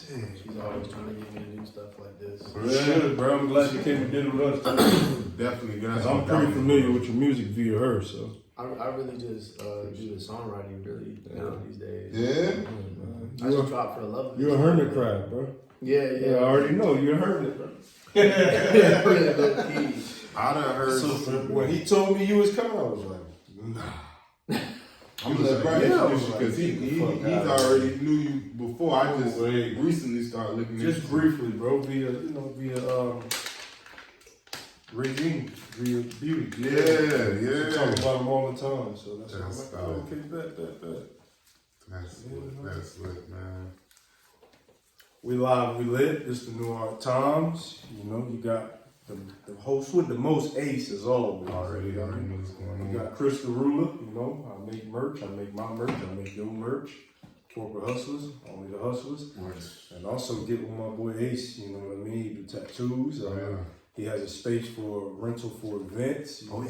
She's always trying to get me to do stuff like this. Yeah, bro. I'm glad you came and did it with us. Definitely, guys. I'm pretty familiar with your music via her, so. I really just do the songwriting really now these days. Yeah? I just dropped For the Love of It. You're a hermit crab, bro. Yeah. I already know. You're a hermit, bro. I done heard. So when he told me you was coming, I was like, nah. I'm gonna let Brian introduce you because he's already knew you before. I just recently started looking at you. Just briefly, bro, via Regine, via Beauty. Yeah. We talk about them all the time, so that's That's okay, bet. That's lit, man. We live, we lit. This the New York Times. You know, you got the host with the most ace as always. Already know what's going on. You got Chris the Ruler. You know, I make merch. I make my merch. I make your merch. Corporate hustlers, only the hustlers. Nice. And also get with my boy Ace. You know what I mean? He do tattoos. He has a space for rental for events. You know,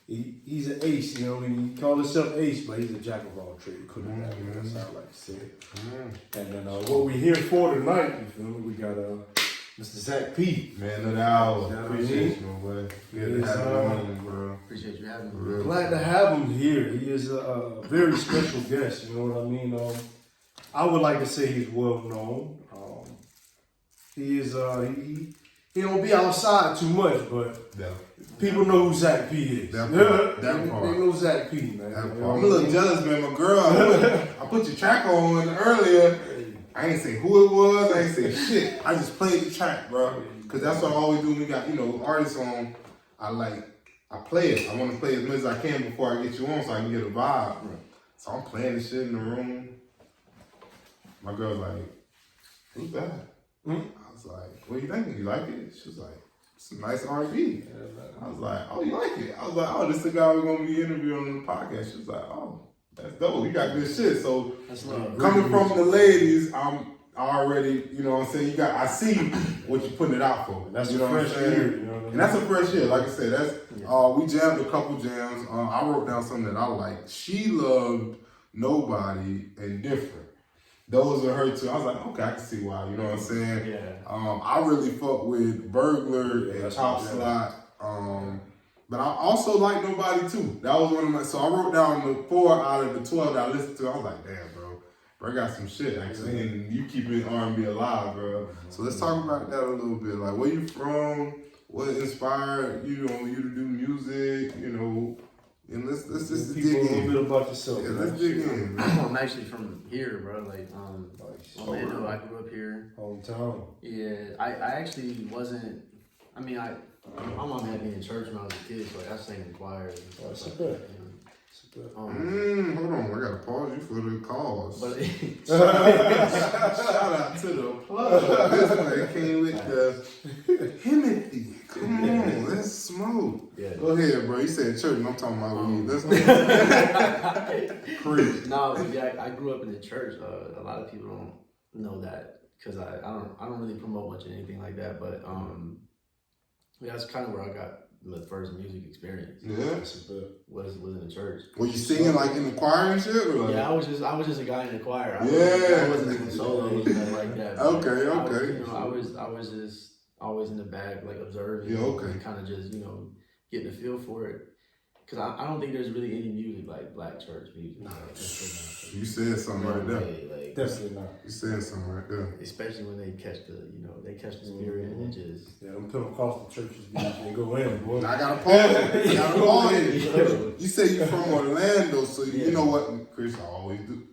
he's an ace. You know, he called himself Ace, but he's a jack of all trades. That's how I like to say it. And then what we here for tonight, you feel me? We got Mr. Zach P. Man of the hour. Appreciate you, my boy. Good to have you on, bro. Appreciate you having me. Really. Glad to have him here. He is a very special guest. You know what I mean? I would like to say he's well known. He is he don't be outside too much, but people know who Zach P is. That part. They know Zach P, man. I'm a little jealous, man. My girl, I put your track on earlier. I ain't say who it was. I ain't say shit. I just played the track, bro. Because that's what I always do when we got, artists on. I play it. I want to play as much as I can before I get you on so I can get a vibe. Right. So I'm playing this shit in the room. My girl's like, who's that? I was like, what do you think? You like it? She was like, it's a nice R&B. I was like, oh, you like it? I was like, oh, this is the guy we're going to be interviewing on the podcast. She was like, oh, that's dope. You got good shit. So coming from the ladies, I'm already, you know what I'm saying? I see what you're putting it out for. That's you know a fresh year. You know what I mean? And that's a fresh year. Like I said, that's we jammed a couple jams. I wrote down something that I liked. She loved Nobody and Different. Those are her too. I was like, okay, I can see why. You know what I'm saying? Yeah. I really fuck with Burglar and Top Slot. But I also like Nobody too. That was one of my. So I wrote down the 4 out of the 12 that I listened to. I was like, damn, bro, I got some shit actually, and you keeping R&B alive, bro. So let's talk about that a little bit. Like, where you from? What inspired you to do music? And let's just dig in. A little bit about yourself. Yeah, let's dig in. I'm actually from here, bro. Like, Orlando. I grew up here. Hometown. Yeah, I actually wasn't. I mean, my mom had me in church when I was a kid, so I sang in choir and stuff like that. Hold on, I gotta pause you for the cause. But shout out to the plug. This one came with the Himothy. Come on, let's smoke. Yeah. Go ahead, bro. You said church, and I'm talking about weed. Let's crazy. No, but yeah, I grew up in the church. A lot of people don't know that because I don't really promote much of anything like that. But that's kind of where I got my first music experience. Yeah, was in the church. Were you singing like in the choir and shit? Or like? Yeah, I was just a guy in the choir. I wasn't even solo or anything like that. Okay. I was just always in the back, like observing. Yeah, okay. And kind of just getting a feel for it. Because I don't think there's really any music like black church music. Nah, you said something right there. Like, definitely not. You said something right there. Especially when they catch the spirit and it just. Yeah, them Pentecostal churches, they go in, boy. I got a pause. You say you're from Orlando, so you know what, Chris, I always do.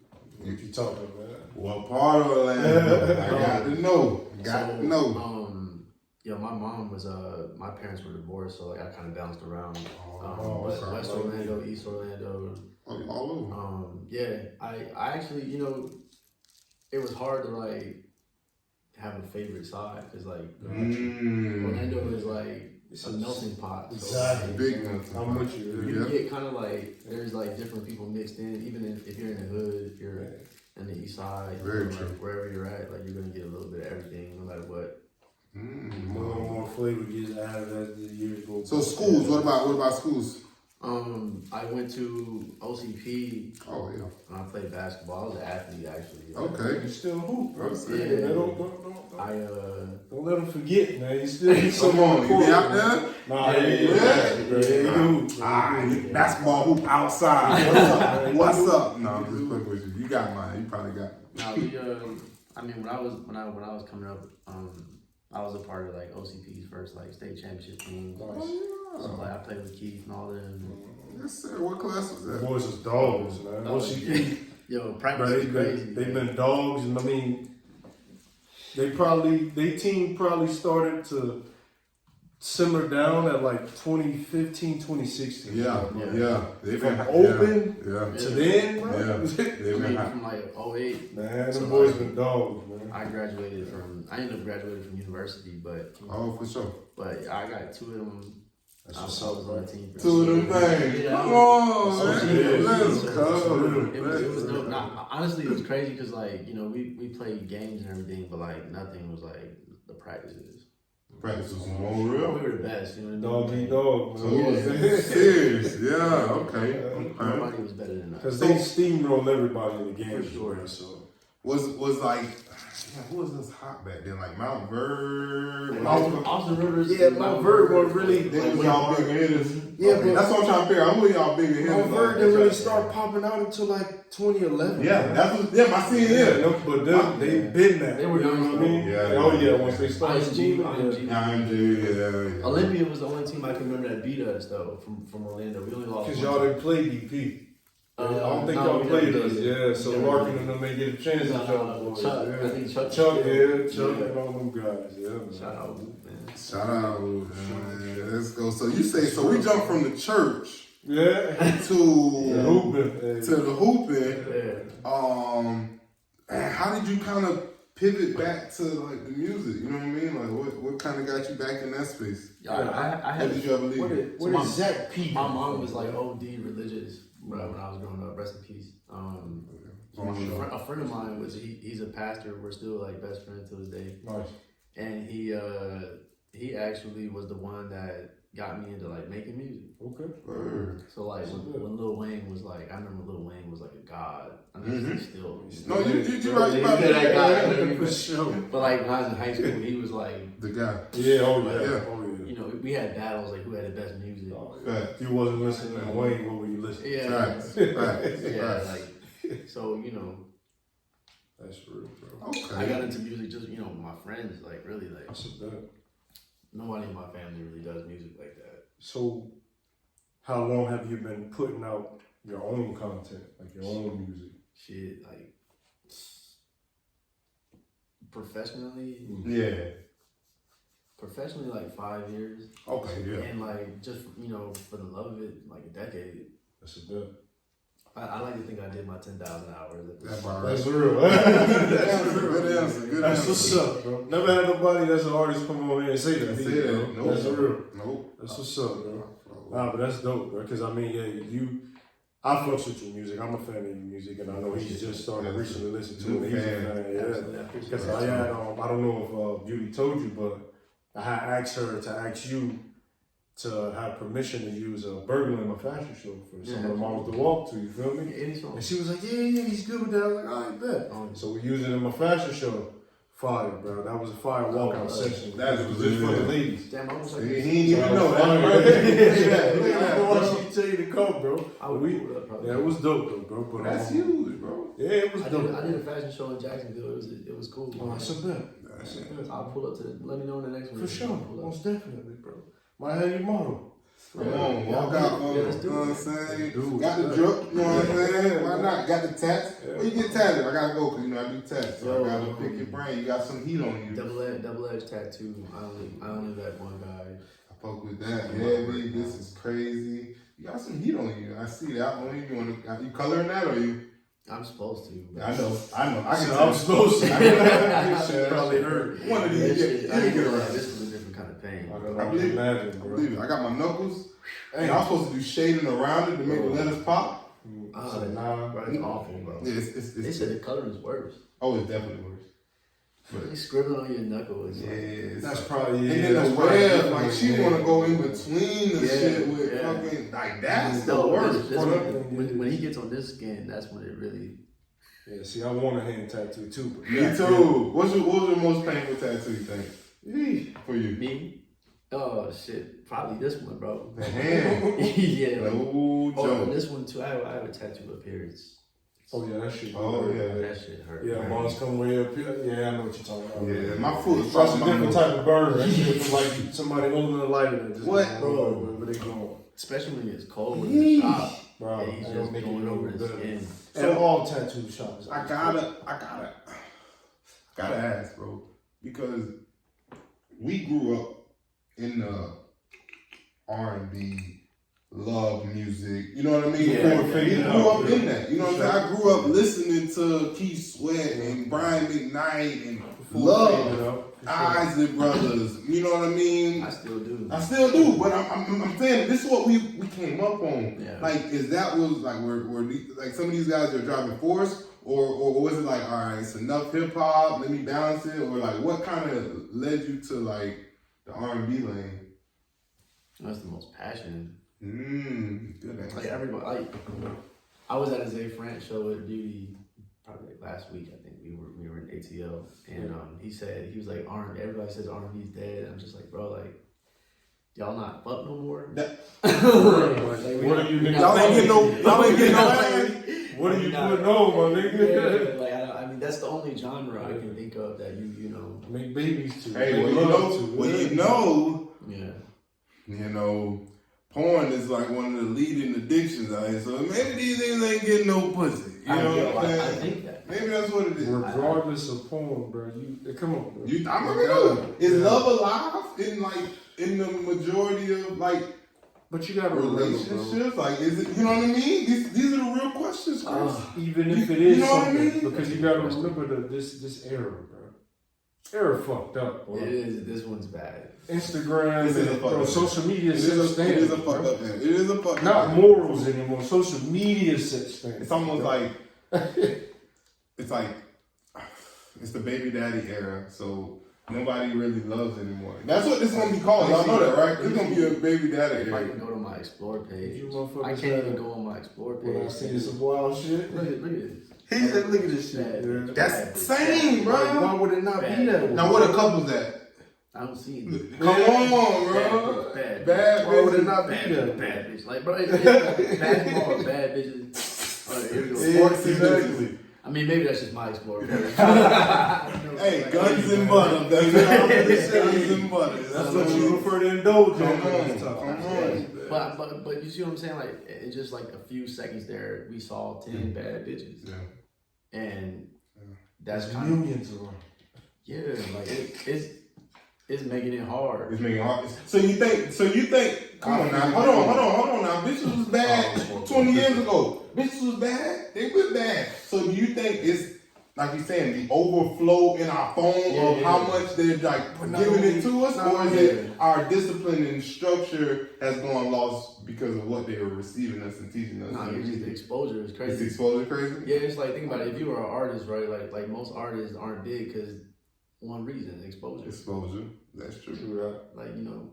If you talking about that. What part of Orlando? I got to know. My mom was my parents were divorced, so like I kind of bounced around. West sorry. Orlando, East Orlando. All over. Yeah, I actually, it was hard to like have a favorite side because like Orlando is like a melting pot. Exactly. So, Big melting pot. I'm with you. You get kind of like there's like different people mixed in, even if you're in the hood, if you're in the east side, Very true. Like, wherever you're at, like you're gonna get a little bit of everything, no matter what. More and more flavor gets added as the years go. So schools, what about schools? I went to OCP. Oh yeah. And I played basketball. I was an athlete actually. Okay. You still hoop, bro. Yeah. Don't let them forget, man. You still be Come on, you be out there? Nah, Basketball hoop outside. What's up? No, I'm just fucking with you. You got mine. You probably got. No, we I mean, when I was coming up, I was a part of like OCP's first like state championship team. So like I played with Keith and all them. Yes, sir. What class was The that? boys was dogs, man. OCP. Yo, practice is crazy. They've been dogs, and I mean, they team probably started to simmer down at like 2015, 2016. Yeah. They've been open to then, bro. Yeah. They've been from like 08. Man, So the boys like, been dogs, man. I ended up graduating from university, but for sure. But I got two of them. That's I what's was up, on the team. For Two of them things. Yeah, Come on, That's man. what Let's it is. go. It was dope. Nah, honestly, it was crazy because like we played games and everything, but like nothing was like the practices. Practice was more We real. were the best, you know Dog what I mean? eat dog, So man. it was serious. Yeah. Okay. Nobody was better than us. Because they steamroll everybody in the game. For sure. Man, so. Was like, who was this hot back then? Like Mount Verb. Austin Rivers. Yeah, Mount Verb wasn't really. They was y'all bigger hitters. Yeah, Okay, but that's what I'm trying to figure out. Who y'all bigger hitters? Mount Verb didn't really start popping out until like 2011. Yeah, man. that's what. My senior year. No, but they been that. They were you know doing what I mean? Yeah, Oh yeah. yeah, once they started IMG, steaming. IMG. Yeah. Olympia was the only team I can remember that beat us though from Orlando. We only lost. Because one y'all time. didn't play DP. I don't think no, y'all we played never us. did. Yeah, so We never Larkin did. and them may get a chance at y'all boys. Chuck, Yeah. I think Chuck. Chuck Yeah. and all them guys. Yeah, man. Shout out, man. Shout out, man. Let's go. So you say so we jumped from the church Yeah. to Hooping. to the hooping. Yeah. And how did you kind of pivot back to like the music? You know what I mean? Like what kind of got you back in that space? I How had. did you ever leave? What So is Zach P? My mom was like OD religious when I was growing up. Rest in peace. A friend of mine he's a pastor. We're still like best friends to this day. Nice. And he actually was the one that got me into like making music. Okay. So like when Lil Wayne was like, I remember Lil Wayne was like a god. I mean, he's still. No, you right. You about that guy. to For sure. But like when I was in high school, he was like, the guy. Yeah, oh yeah. Yeah. Oh yeah. you know, we had battles like who had the best music. Facts. If you wasn't listening to Wayne, what were you listening to? Yeah, Facts. Facts. yeah, Facts. like so you know. That's real, bro. Okay. I got into music just with my friends, like really like That's a bet. nobody in my family really does music like that. So, how long have you been putting out your own content, like your own music? Shit, like professionally like 5 years. Okay. Yeah. And like just for the love of it, like a decade. That's a bet. I like to think I did my 10,000 hours. That's about right. That's real. Good answer. Good That's answer. what's up, bro. Never had nobody that's an artist come on here and say that. Say either, that. bro. Nope. That's real. Nope. That's what's up, bro. Nah, but that's dope, bro. Because I mean, yeah, I fucks with your music. I'm a fan of your music, and I know he's just started recently listening to it. He's a fan, yeah. Because I had, I don't know if Beauty told you, but I had asked her to ask you to have permission to use a burglar in my fashion show for some of the models to walk to. You feel me? And she was like, yeah, he's good with that. I was like, all right, bet. So we used it in my fashion show. Fire, bro. That was a fire walkout session. That was was just for the good. ladies. Damn, I was He like, ain't even know that. I want you to tell you to come, bro. I would pull up probably. Yeah, it was dope though, bro. But That's huge, bro. yeah, it was I dope. did a fashion show in Jacksonville. It was cool. Oh, that's a bet. That's a bet. I'll pull up to let me know in the next one. For sure, most definitely, bro. Might have your model. Come on, walk out, you know what I'm saying? Dude, Got the drip, you know what I'm saying? Why not? Got the tats. Where you get tatted? I gotta go, cause I do tats. So I gotta pick your brain. You got some heat on you. Double edge tattoo. I only that one guy. I fuck with that. Heavy, this is crazy. You got some heat on you. I see that on you. You coloring that or you? I'm supposed to. But I know. I can I'm supposed to. You probably heard. One of these, you get around. This was a different kind of pain. I believe it. I believe it. I got my knuckles. And I'm supposed to do shading around it to make the letters pop. Bro, it's awful, bro. Yeah, They said the color is worse. Oh, it's definitely worse. Really scribbling on your knuckles. Yeah, That's probably and then that's the probably web, different, like she yeah. wanna go in between the shit with yeah. fucking like that's the No, worst. this What when he gets on this skin, that's when it really. Yeah, see, I want a hand tattoo too. But Me too. What was your most painful tattoo you think? For you? Me? Oh shit, probably this one, bro. The hand. yeah. Like, No joke. this one too. I have a tattoo up here. Oh yeah, that shit. Oh, yeah. That shit hurt. Yeah, mine's come way up here. Yeah, I know what you're talking about. Yeah, my foot is That's a probably my different most- type of burn. That shit feel like somebody holding a lighter and just What? bro? Where they going? Especially when it's cold in the shop. Bro, and he's I just don't make it going no over his better. skin. And all tattoo shops. I gotta ask, bro, because we grew up in the R&B, love music. You know what I mean? Yeah, We grew up in that. You know what I'm saying? I grew up listening to Keith Sweat and Brian McKnight and Love, Isley Brothers. You know what I mean? I still do. I still do, but I'm saying this is what we came up on. Yeah. Like, is that was like like some of these guys are driving force, or was it like, all right, it's enough hip hop, let me balance it, or like what kind of led you to like the R&B lane? That's the most passion. Good answer. Like everybody, like I was at a Zay France show at Beauty probably like last week. I think we were in ATL, and he was like R&B. Everybody says R&B's dead. I'm just like, bro, like y'all not fuck no more. What are you niggas? Y'all ain't getting no bag. What are you putting on, my nigga? Yeah, like I mean, that's the only genre I can think of that you know. Make babies too. Hey, Make well, love to. yeah. You Yeah. know, porn is like one of the leading addictions out here. So maybe these niggas ain't getting no pussy. You know what I'm I saying? think that. Maybe that's what it is. Regardless of porn, bro. Come on, bro. I already know. Is love alive in the majority of like But you gotta remember, relationships? Like, is it? You know what I mean? These are the real questions, Chris. even if it You is know what I something, mean? because you gotta remember this era, bro. Era fucked up, bro. It is. This one's bad. Instagram, This is a and, fucked bro, up. social media It sets is a standards, fucked bro. up man. It is a fucked up. Not man. morals anymore. Social media sets standards. It's almost bro. like it's like it's the baby daddy era. So nobody really loves anymore. That's what this is gonna be called. Y'all know that, right? It's gonna be a baby daddy If I era. can go to my explore page, You motherfuckers I can't had- even go on my explore When I page. see some wild shit. Look at this. He said, "Look at this Bad shit." bitch, That's bad bitch, same, bad bro. bitch. Why would it not be Bad. that way? Now, what a couple's that? I don't see it. Come on, bro. Bad bitch. Bad Why would it bitches. not be Bad, that? bad bitch. Like, bro, it's like basketball or bad bitches. All right, here we go. Yeah. Exactly. I mean, maybe that's just my explorer page. Hey, guns and butter. That's what I'm gonna say. Guns and butter. That's what you prefer to indulge in. Come on. But you see what I'm saying? Like, in just like a few seconds there, we saw 10 bad bitches. Yeah. And that's There's kind of, millions of them. yeah, like it's making it hard. It's making hard. So you think? Come on now. Hold on now. Bitches was bad 20 years ago. Bitches was bad. They were bad. So do you think it's like you're saying the overflow in our phone of how much they're like giving it to us, or is it our discipline and structure has gone lost because of what they were receiving us and teaching us? Nah, it's just the exposure is Is crazy. exposure crazy? Yeah, it's like, think about it. If you were an artist, right? Like most artists aren't big because one reason, exposure. Exposure. That's true. Like, you know,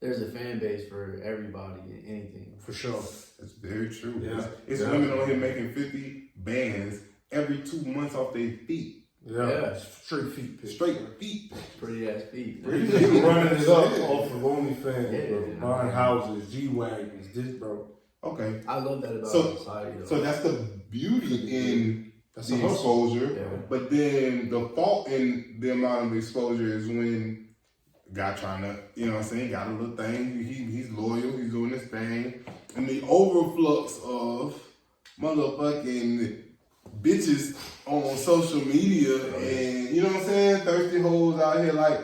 there's a fan base for everybody and anything. For sure. That's very true. Yeah. It's women on here making 50 bands every 2 months off their feet. Yeah. Straight feet pics. Straight feet. Pretty ass feet. Niggas running it up off of OnlyFans, Yeah. bro. Buying houses, G-Wagons, this, bro. Okay. I love that about So- society, though. So that's the beauty in That's the a hustle. exposure. Yeah. But then the fault in the amount of exposure is when guy trying to, you know what I'm saying, got a little thing, he's loyal, he's doing his thing. And the overflux of motherfucking bitches on social media and, you know what I'm saying, thirsty hoes out here like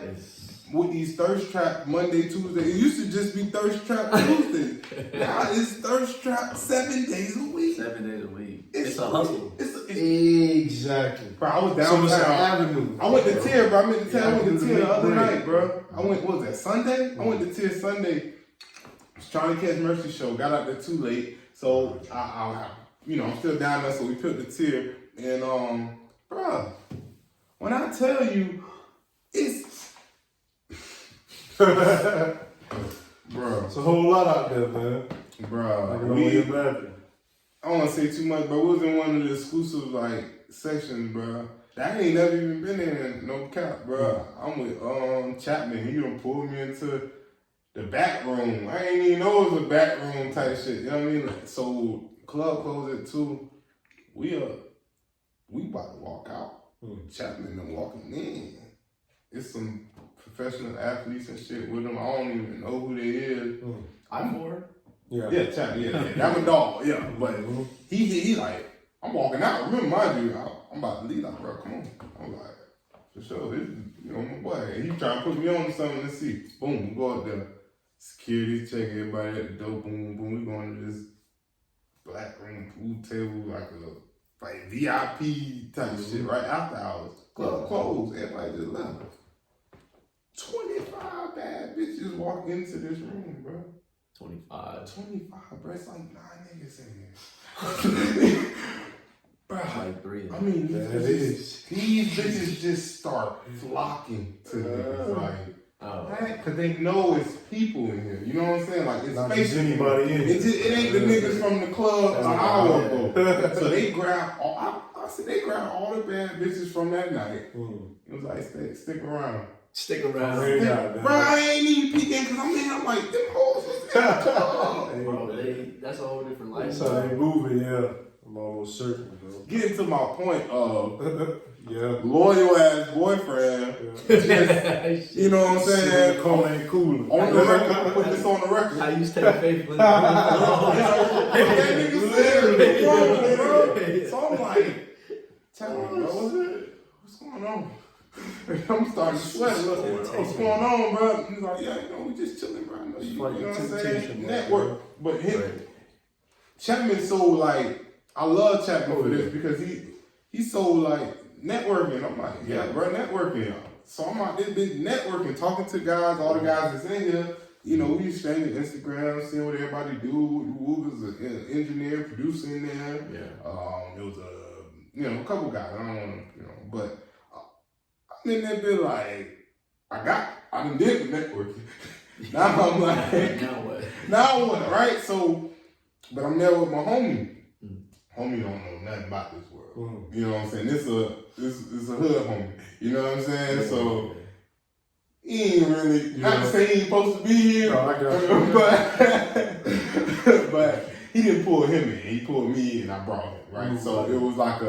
with these thirst trap Monday, Tuesday. It used to just be thirst trap Tuesday. Now it's thirst trap 7 days a week. 7 days a week. It's a hustle. Exactly. Bro, I was So it's an downtown. avenue. I went to Tier, bro. I meant to tell you, I went to Tier the other Bread. night, bro. I went, what was that, Sunday? I went to Tier Sunday. I was trying to catch Mercy Show. Got out there too late. So, I you know, I'm still down there. So we put the Tier. And, bro, when I tell you, it's bro. It's a whole lot out there, man. Bro, I can only imagine. I don't want to say too much, but we was in one of the exclusive like sections, bro. That ain't never even been in, no cap, bro. I'm with Chapman. He done pulled me into the back room. I ain't even know it was a back room type shit. You know what I mean? Like, so club closed at 2. We about to walk out. Chapman done walking in. It's some professional athletes and shit with them. I don't even know who they is. I'm more. Yeah, Chapman. Yeah. That's my dog. Yeah, but he like, I'm walking out. Remember, mind you, I'm about to leave. Like, bro, come on. I'm like, for sure. This, you know, my boy. And he trying to put me on to something. Let's see. Boom, we go up there. Security check everybody at the door. Boom, boom. We going to this black room pool table, like VIP type shit. Right after hours, club closed. Everybody just left. 25 bad bitches walk into this room, bro. 25, bro. It's like 9 niggas in here. Bro, Like 3. I mean, these bitches just start flocking to niggas, like, because they know it's people in here. You know what I'm saying? Like, it's not just basically anybody in here. it ain't the niggas from the club an hour ago. So they grab all. I said they grab all the bad bitches from that night. It was like, stick around. Stick around. Bro, I ain't even peeking because I'm like, them hoes was in the club. Bro, that's a whole different life. That's how they moving, yeah. I'm almost certain, bro. Getting to my point of yeah. loyal ass boyfriend. Just, you know what I'm saying? Cold ain't cool. On the record, put this on the record. How you stay faithful. That nigga said, bro. So I'm like, tell me, bro, what's going on? I'm starting to sweat a little. What's going on, bro? He's like, yeah, you know, we just chilling, bro. I know you know what I'm saying? Network. But Chapman's so like, I love Chapman for this because he's so like networking. I'm like, yeah, bro, networking. So I'm out this bitch networking, talking to guys, all the guys that's in here. You know, we exchanging Instagram, seeing what everybody do. Wu was an engineer, producer in there. Yeah. There was a couple guys. I don't want to, but I'm in that bit like, I done did the networking. Now I'm like, now what, right? So, but I'm there with my homie. Homie don't know nothing about this world. You know what I'm saying? This is a hood homie. You know what I'm saying? So he ain't really, not to say he ain't supposed to be here, no, I got you. but he didn't pull him in. He pulled me in and I brought him, right? So it was like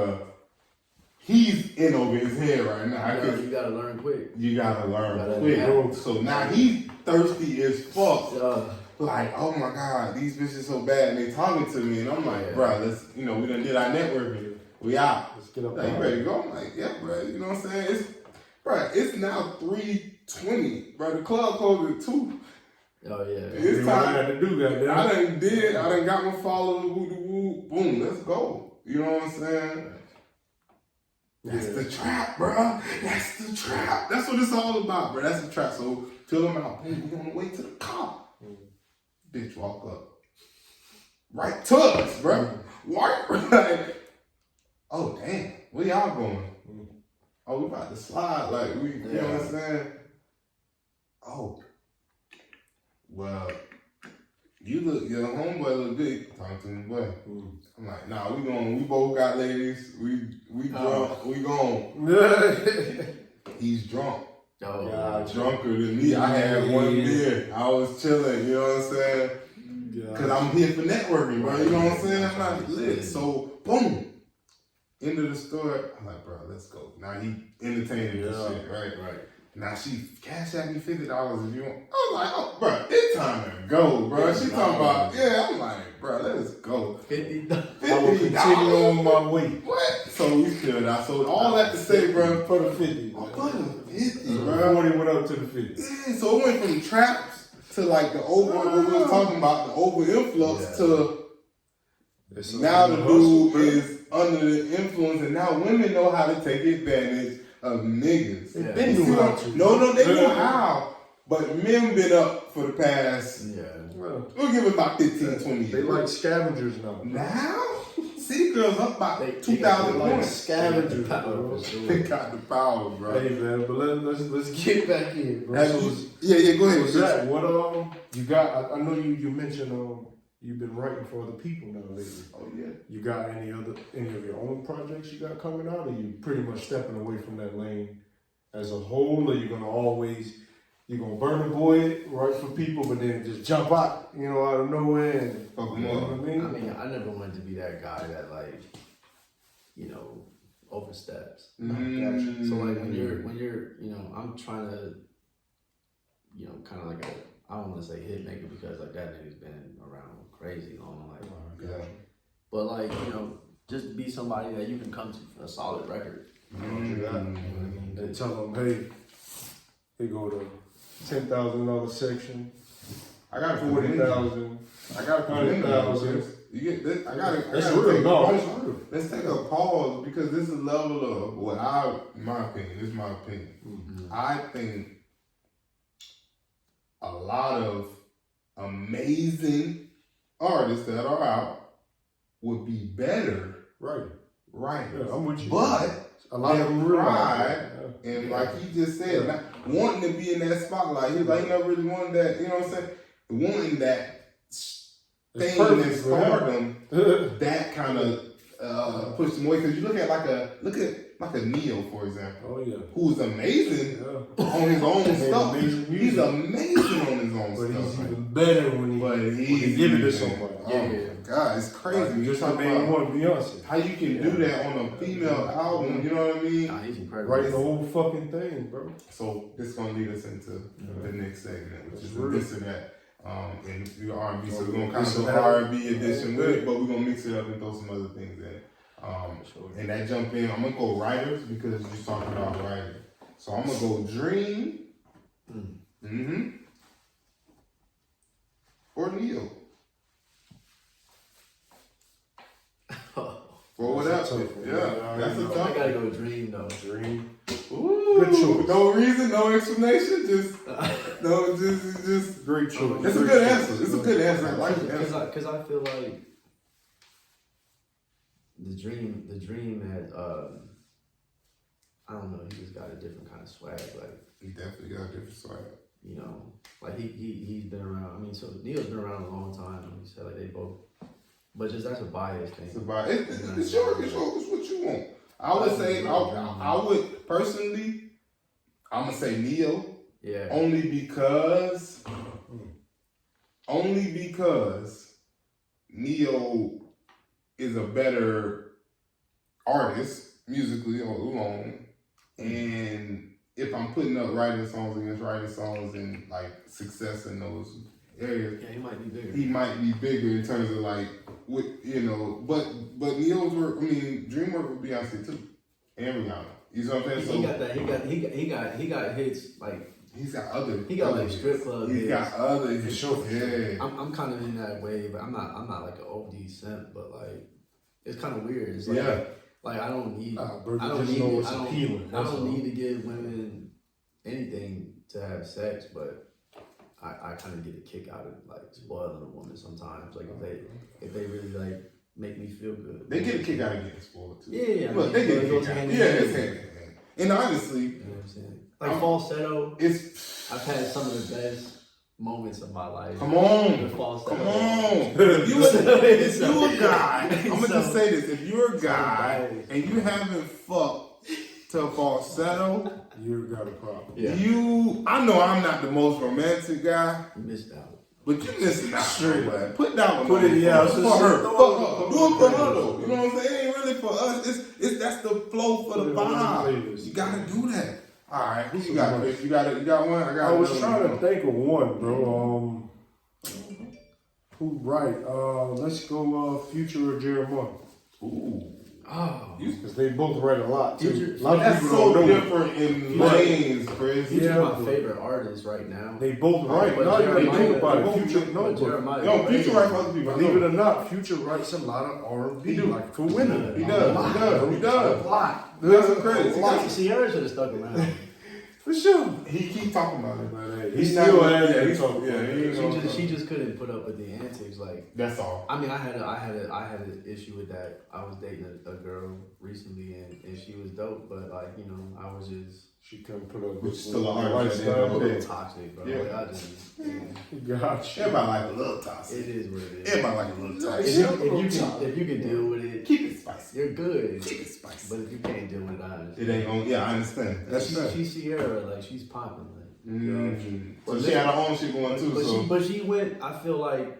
he's in over his head right now. You gotta learn quick. You gotta learn quick. So now he's thirsty as fuck. Like, oh my God, these bitches so bad and they talking to me and I'm like, bro, let's, we done did our networking. We out. Let's get up. Like, you ready to go? I'm like, yeah, bro. You know what I'm saying? It's now 3:20, bro. The club closed at 2. Oh yeah. It's time. I had to do that. I done got my followers. Woo. Boom, let's go. You know what I'm saying? That's the trap, bro. That's the trap. That's what it's all about, bro. That's the trap. So fill them out. Boom, we on the way to the car. Bitch walk up. Right to us, bro. What? Like, oh, damn. Where y'all going? Oh, we about to slide. Like, you know what I'm saying? Oh. Well, your homeboy look big. Talking to me, boy. I'm like, nah, we both got ladies. We drunk. We gone. He's drunk. Drunker than me. I had one beer. I was chilling, you know what I'm saying? Because I'm here for networking, bro. You know what I'm saying? I'm not lit. So, boom. End of the story. I'm like, bro, let's go. Now he entertaining this shit, right? Now she cash at me $50 if you want. I was like, oh, bro, it's time to go, bro. She talking about, I'm like, bro, let's go. $50. I will continue on my way. What? So we filled out. So all that to say, bro, For the 50. for the 50, bro. 40 went up to the 50. Yeah, so it went from traps to like the over, what we were talking about, the over influx to now the dude is under the influence and now women know how to take advantage of niggas. They knew how to. No, they knew how. But men been up for the past, we'll give it about 15, 20 years. They like scavengers now. Now? City Girls up by They 2,000 got points. Scavengers, Power bro. for sure. They got the power, bro. Hey man, but let's get back in, bro. Have So you- yeah, go ahead. so Zach, what you got? I know you mentioned you've been writing for other people now lately. Oh yeah. You got any of your own projects you got coming out, or you pretty much stepping away from that lane as a whole, or you gonna burn a boy right for people, but then just jump out, out of nowhere and Fuck 'em you know up. what I mean? I mean, I never wanted to be that guy that oversteps. Mm. So like when you're, I'm trying to, kind of like I don't want to say hit maker because like that nigga's been around crazy long, like, Yeah. but like just be somebody that you can come to for a solid record. Mm. And tell them, hey, here go the $10,000 section, I got 40,000. I got 100,000. You get this? I got That's to real. take No, a that's pause. real. Let's take a pause because this is a level of what in my opinion, this is my opinion. Mm-hmm. I think a lot of amazing artists that are out would be better Right. writers. Yeah, I'm with you. But a lot of them realize pride that. and like he just said, not wanting to be in that spotlight. He's like, he never really wanted that, you know what I'm saying? Wanting that It's thing and perfect for him. stardom, that kind of pushed him away. Because you look at like a Neo, for example, Oh yeah. who's amazing Yeah. on his own Made stuff. amazing music. He's amazing on his own But he's stuff. even better when he give it to somebody. Oh my God, it's crazy. Like, You're just talking like being about one Beyonce. how you can do that on a female album. You know what I mean? Nah, he's incredible. Write the whole fucking thing, bro. So this is gonna lead us into the next segment, which That's is real. this and that. And your R&B, so we're gonna kind This of and go that. R&B edition with it, but we're gonna mix it up and throw some other things in. And that jump in, I'm gonna go writers because you're talking about writing. So I'm gonna go Dream, or Neil, or whatever. That's a tough one. Yeah, that's a I tough. gotta go Dream though. Dream. Ooh, Good choice. No reason, no explanation, just Great choice. It's a good answer. It's a good answer. I like the answer. Because I feel like the dream has I don't know, he just got a different kind of swag. Like He definitely got a different swag. like he's been around. I mean, so Neil's been around a long time. He said like they both, but just that's a bias thing. It's about it's what you want. I would say I would personally I'm gonna say Neil. Yeah. Only because Neo is a better artist musically alone, and if I'm putting up writing songs against writing songs and like success in those areas, Yeah, he might be bigger. he might be bigger in terms of like what but Neo's work. I mean, Dream work with Beyonce too, and Rihanna. You know what I'm saying? So He got that. He got hits like. he's got other. He got other like hits. strip club. He's hits. got other. hits. Sure. Yeah. I'm kind of in that way, but I'm not like an OD simp, but like it's kind of weird. It's like, Yeah. like I don't need. Bro, I don't just need. know I what's don't, appealing. I don't need to give women anything to have sex, but I kind of get a kick out of like spoiling a woman sometimes. Like if they really like make me feel good. They get a kick out of getting spoiled too. Yeah. Look, they get a goes kick out. hand Yeah, in hand. it's hand in hand. And honestly, You know what I'm saying? Like falsetto. it's I've had some of the best moments of my life. come on. With falsetto. Come on. If you a guy, I'm gonna So- just say this. If you're a guy bad. and you haven't fucked to falsetto, You got a problem. Yeah. I know I'm not the most romantic guy, You missed out. but you missing out. Straight man. Put that one Put on it, yeah, I was for just her. saying, Fuck her. Do it for her though. You know what I'm saying? It ain't really for us. It's that's the flow for the Put it on the vibe. playlist. You gotta do that. All right, who you got, Chris? You got one? I got. I was another trying to one. think of one, bro. Who right? Let's go Future or Jeremiah. Ooh. Oh. Because they both write a lot too. Future- A lot of That's people so don't know. different in lanes, Chris. Future's Yeah, my but- favorite artist right now. They both write. But No, you gotta Jeremiah- think about they it. both- Future, no, But but Jeremiah. Yo, Future right for other people. believe it or not, Future writes a lot of R&B. He do. Like for women. He does. He does. A lot. That's crazy. Sierra should have stuck around. For sure. He keep talking about it. But hey, He's he not. still has Yeah, that he's talk. She just couldn't put up with the antics. Like, That's all. I mean, I had an issue with that. I was dating a girl recently, and she was dope, but like, you know, I was just She couldn't put up But with still a the hard a lifestyle. little toxic, bro. Yeah. Like, I just, Gotcha. Everybody like a little toxic. it is what it is. Everybody like a little If toxic. you can deal with it, Keep it spicy. you're good. Keep it spicy. But if you can't deal with it, I understand. It ain't on. Yeah, I understand. That's fair. She's Sierra, like she's popping. Like, So she had her own shit going too. but she went. I feel like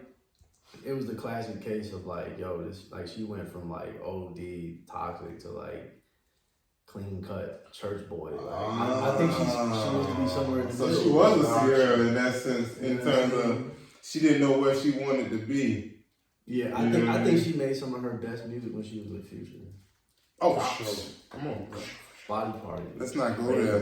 it was the classic case of like, yo, this like she went from like OD toxic to like clean cut church boy. Like, I think she was to be somewhere in the So middle. she was a Sierra in that sense, in terms of she didn't know where she wanted to be. Yeah, I think she made some of her best music when she was with Future. Oh, sure. Come on, bro. Body Party. Let's not go there.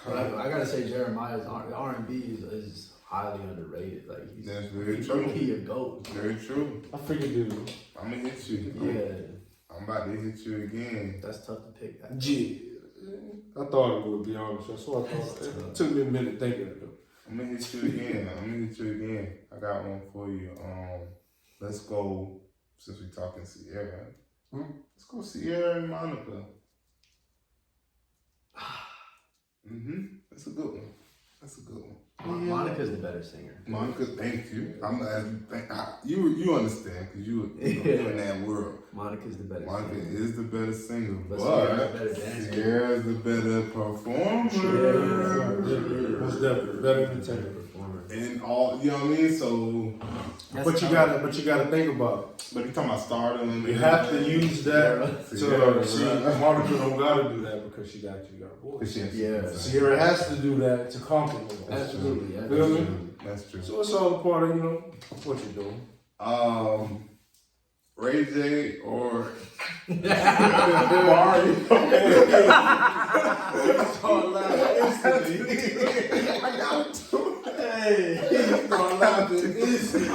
But I gotta say, Jeremiah's R&B is highly underrated. Like That's very true. He a goat. Very true. I figured, dude. I'm gonna hit you. Yeah, I'm about to hit you again. that's tough to pick. That. Yeah. I thought it would be honest. That's what I thought. It took me a minute thinking of it. I'm gonna hit you again. I got one for you. Let's go, since we're talking Sierra. Let's go Sierra and Monica. That's a good one. Monica's the better singer. Monica, thank you. You understand because you in that world. Monica's the better Monica singer. is the better singer, But but Sierra's the better dancer. Sierra's the better performer. Most definitely better than Taylor. Performer. And all, you know what I mean? So, But you gotta think about it. but you talking about stardom. You have to use that Sierra, to see. right. Monica don't gotta do that because she actually got a voice. Yeah. Sierra has to do that to compliment. Absolutely. You know what I mean? That's true. So it's all a part of, what you're doing. Ray J or Mario. Hey, start laughing instantly.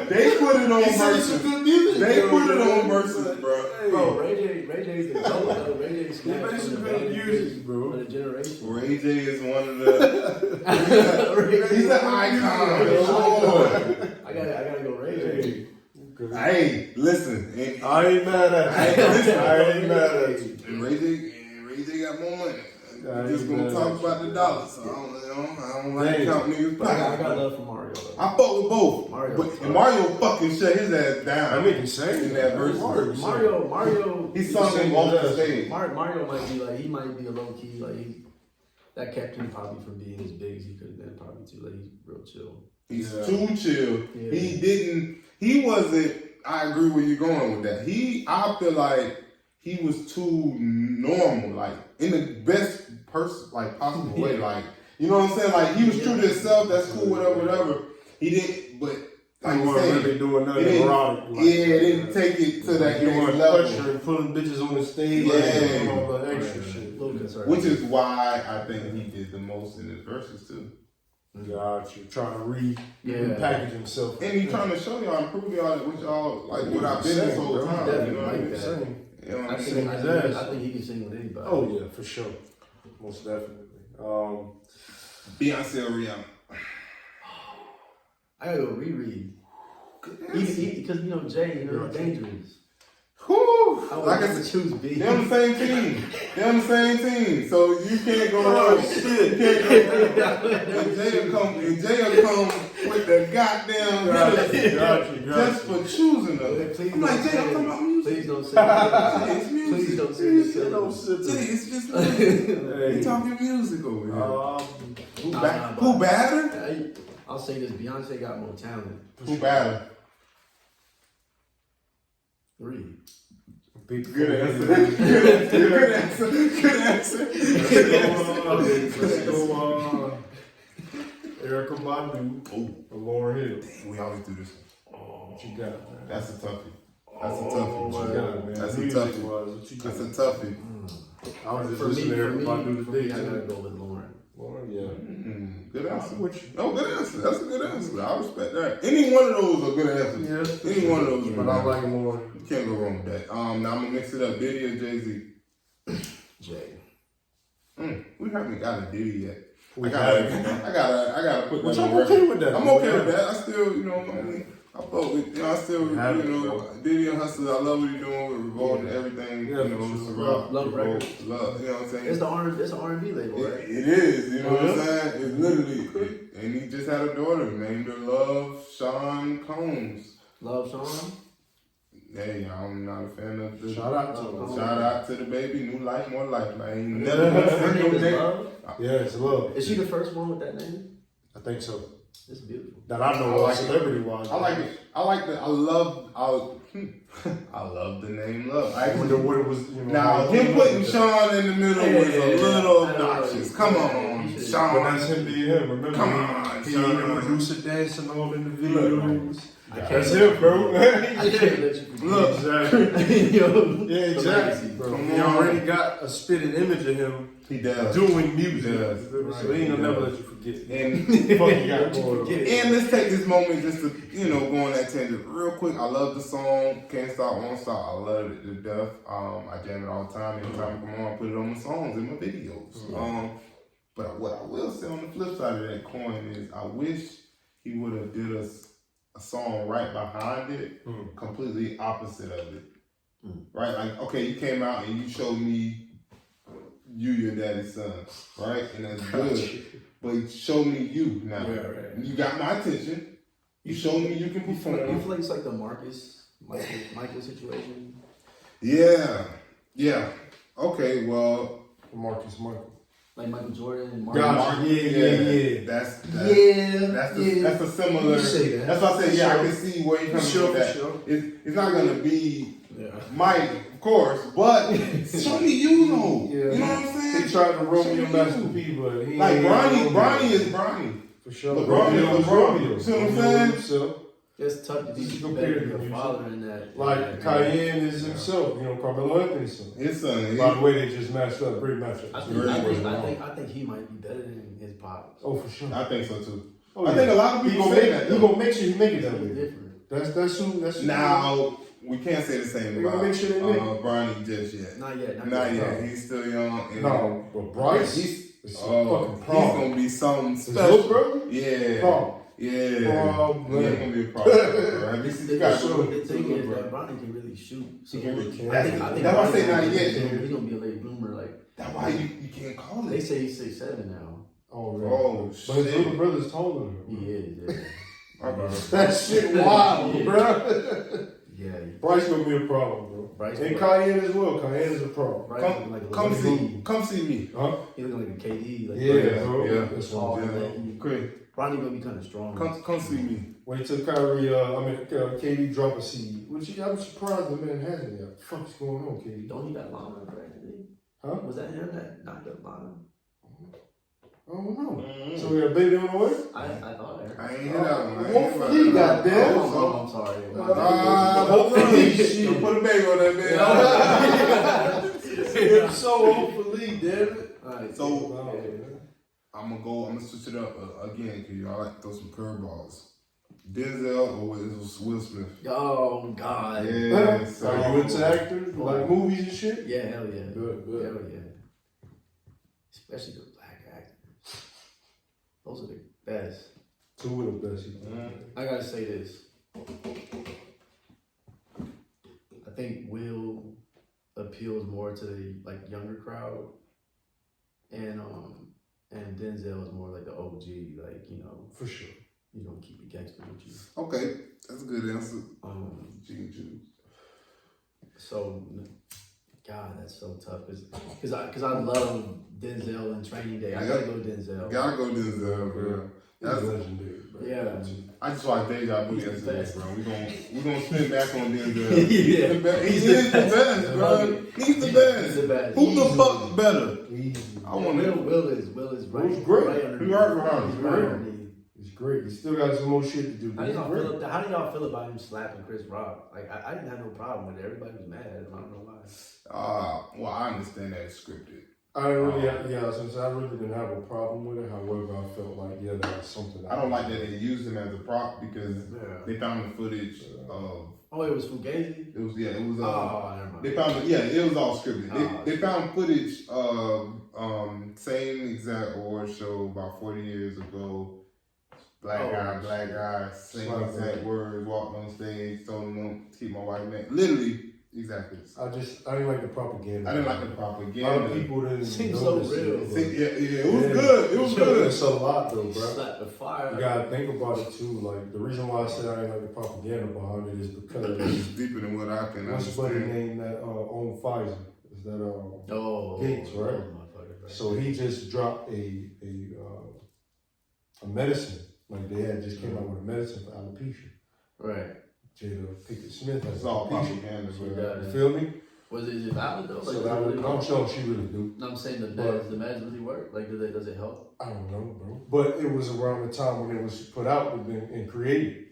they put it on He said some verses. good music. They put it on verses, bro. Bro, Ray J's the GOAT. Ray J's He made some good music, bro. For the generation. Ray J is one of the. He's an icon. Lord. I gotta go Ray J. Hey, listen. I ain't mad at you. I ain't mad at you. And Ray J got more money. I Just ain't gonna mad talk at about the dollars. So I don't like to count niggas' But I got pockets. love for Mario though. I fuck with both. Mario. But Mario fucking shut his ass I down. nigga saying In that verse. Mario. He sung him off the stage. Mario might be like, he might be a low key, like that kept him probably from being as big as he could have been probably too. Like he's real chill. He's too chill. Yeah. He wasn't, I agree where you're going with that. I feel like he was too normal, like in the best possible way. Like, you know what I'm saying? Like, he was true to himself, that's cool, whatever. He didn't, but like you you weren't said, really doing nothing didn't- erotic. didn't take it to that You next weren't level. pressuring, putting bitches on the stage, Yeah. and all the extra shit. Little concerned. Which is why I think he did the most in his verses too. Got you. Trying to Yeah. repackage himself. And he trying to show y'all and prove y'all with y'all, like what I've been this whole time. You know what I mean? Definitely. Same. You know what I I'm think, saying? I think he can sing with anybody. Oh yeah, for sure. Most definitely. Beyonce or Rihanna? I gotta go reread. Because Jay, he's dangerous. Whew. I would Like I never said, choose B. they're on the same team. They're on the same team. So you can't go wrong. shit. And Jay will come with the goddamn hitters just for choosing them. Please I'm don't like, Jay, say I'm talking about music. Please don't say that. It's music. Please don't say this. Jay, it's just music. We talking music over here. Who better? I'll say this: Beyonce got more talent. Who better? 3. Good answer. Good answer. Good answer. Let's go, Erykah Badu or Lauryn Hill. Dang, we always do this. What you got, man? That's a toughie. That's a What toughie. you got, man? That's a Music toughie. was, what you That's got? a toughie. I was just For me, listening to Erykah Badu I today. gotta go with Lauren. Lauren, yeah. Good answer. I'm with you. No, good answer. That's a good answer. I respect that. Any one of those are good answers. Yeah. Any one of those. But I like Lauren. You can't go wrong with that. Now I'm gonna mix it up. Diddy or Jay-Z? Jay. We haven't got a Diddy yet. We I gotta put Which that on I'm okay record. with that. I'm okay with that. I still, I fuck with, I still, Diddy and Hustle. I love what he's doing with Revolt and everything. Yeah, love records. Love, you know what I'm saying? It's an R&B label, right? It is, you know what I'm saying? It's literally, and he just had a daughter named her Love Sean Combs. Love Sean. Hey, I'm not a fan of the. Shout out to the baby. New life, more life. I ain't never Her name is Love. Yeah, it's Love. Is she the first one with that name? I think so. It's beautiful. That I know of celebrity-wise. I like it. I love the name Love. I wonder what it was. Now, him putting Sean in the middle was a little obnoxious. Come on, But Sean. that's him being him. Remember, Come on, he Sean. the producer dancing all in the videos. That's him, bro. I can't let you Look. Exactly. Yo, Yeah, exactly, bro. Come He on. already got a spitting image of him He does. doing music. He does. So he ain't gonna never let you forget. And Fuck you got going on. And let's take this moment just to, go on that tangent real quick. I love the song, Can't Stop, Won't Stop. I love it to death. I jam it all the time. Every time I come on, I put it on my songs and my videos. But what I will say on the flip side of that coin is I wish he would have did us a song right behind it, completely opposite of it. Right? Like, okay, you came out and you showed me you your daddy's son, right? And that's good. But show me you now. Yeah, right. You got my attention. You showed me you can You feel perform. like it's like the Michael situation? Yeah. Okay, well. Marcus Michael. Like Michael Jordan and Gotcha. Yeah. That's That's a similar. You say that. That's why I said, Sure. I can see where he comes from. That Sure. it's not gonna be Yeah. Mike, of course, but show me you though. Yeah. You know what I'm saying? He tried to Show Romeo me Master you. P, but he Like ain't Bronny is Bronny. For sure. LeBron is LeBron. Romeo. See what I'm saying? Himself. It's tough to be Just better compared than to your music. father in that. Like Cayenne is himself, Carmelo Anthony's son. His son. By the way, they just matched up, great matchup. I think he might be better than his pops. Oh, for sure. I think so too. Oh, I think a lot of people say that. He gonna make sure you make it that He's way. different. That's who. Now we can't say the same They gonna about make sure they make it. Bronny just yet. Not yet. Not yet. He's still young. And No, but Bryce he's is oh, fucking he's problem. gonna be something His special. little brother? Yeah. Problem. Yeah. Problem. Yeah, it's gonna be a problem. Right? The You gotta show thing is that Bronny can really shoot. So He really can. I think That's why I say Bronny's not gonna yet. be- He's gonna be a late bloomer. Like That's why you can't call they it. say, he's 6'7" now. Oh, man. Oh, But his little shit. brother's taller than him. He is. Yeah. That shit wild, Yeah. bro. Yeah. Bryce gonna be a problem, bro. Bryce And Bryce- Cayenne as well. Cayenne is a problem. Bryce Come, looking like a come little see, dude. come see me. Huh? He looking like a KD. Like Yeah, bro. Yeah. That's Tall, what I'm saying. lanky. Great. Bronny gonna be kind of strong. Come see me. Wait till Kyrie, KD drop a CD. Which I'm surprised the man hasn't yet. What the fuck's going on, KD? Don't he got Lana, right? Huh? Was that him that knocked up Lana? I don't know. Mm-hmm. So we got a baby on the way? I thought I heard. I ain't hear that one. I ain't Won't hear forget, that. goddamn. Oh, I'm sorry. Hopefully, Don't shit. put a baby on that bed. It's so hopefully, damn it. Alright, So, Wow, man. I'm gonna switch it up again because y'all like to throw some curveballs. Denzel or Will Smith? oh God. Yeah. Are you into actors? Like movies and shit? Yeah, hell yeah. Good. Hell yeah. Especially the black actors. Those are the best. Two of the best. I gotta say this. I think Will appeals more to the younger crowd, and Denzel is more like the OG, For sure. you don't keep it gangster with you. Okay, that's a good answer. Um, So, God, that's so tough. Cause I love Denzel in Training Day. I gotta go Denzel. Gotta go Denzel, bro. That's That's, legendary, bro. Yeah. I just watched Deja Vu yesterday, bro. We gonna spin back on Denzel. Yeah. He's the best. He is the best, bro. He's the best. He's the best. Who the fuck better? Easy. I want Will is right. Will's great. Right underneath. He right behind him. He's right underneath. He's great. He still got some more shit to do. How do y'all He's feel? great. How do y'all feel about him slapping Chris Rock? I didn't have no problem with it. Everybody was mad at him. I don't know why. Well, I understand that it's scripted. I didn't really, since I really didn't have a problem with it. However, I felt like, that was something. I don't like that they used him as a prop because Yeah. they found the footage of Oh, it was Fugazi? It was never mind. They found it was all scripted. They found footage of same exact award show about 40 years ago. Black guy, same exact words, walked on stage, told them to keep my white man. Literally, exactly. I didn't like the propaganda. I didn't like the propaganda. A lot of people didn't seems so real. It was good. It was good. It's a lot though, bro. Slap the fire. You gotta think about it too. Like the reason why I said I didn't like the propaganda behind it is because it's deeper than what I can what's buddy name that owned Pfizer? Is that Gates, right? So he just dropped a medicine. Like they had just came out with a medicine for alopecia. Right. Jada Pinkett Smith has all alopecia. propaganda. You feel me? Is it valid though? So that would, I'm sure she really do. No, I'm saying the meds really work. Like, does it help? I don't know, bro. But it was around the time when it was put out and created.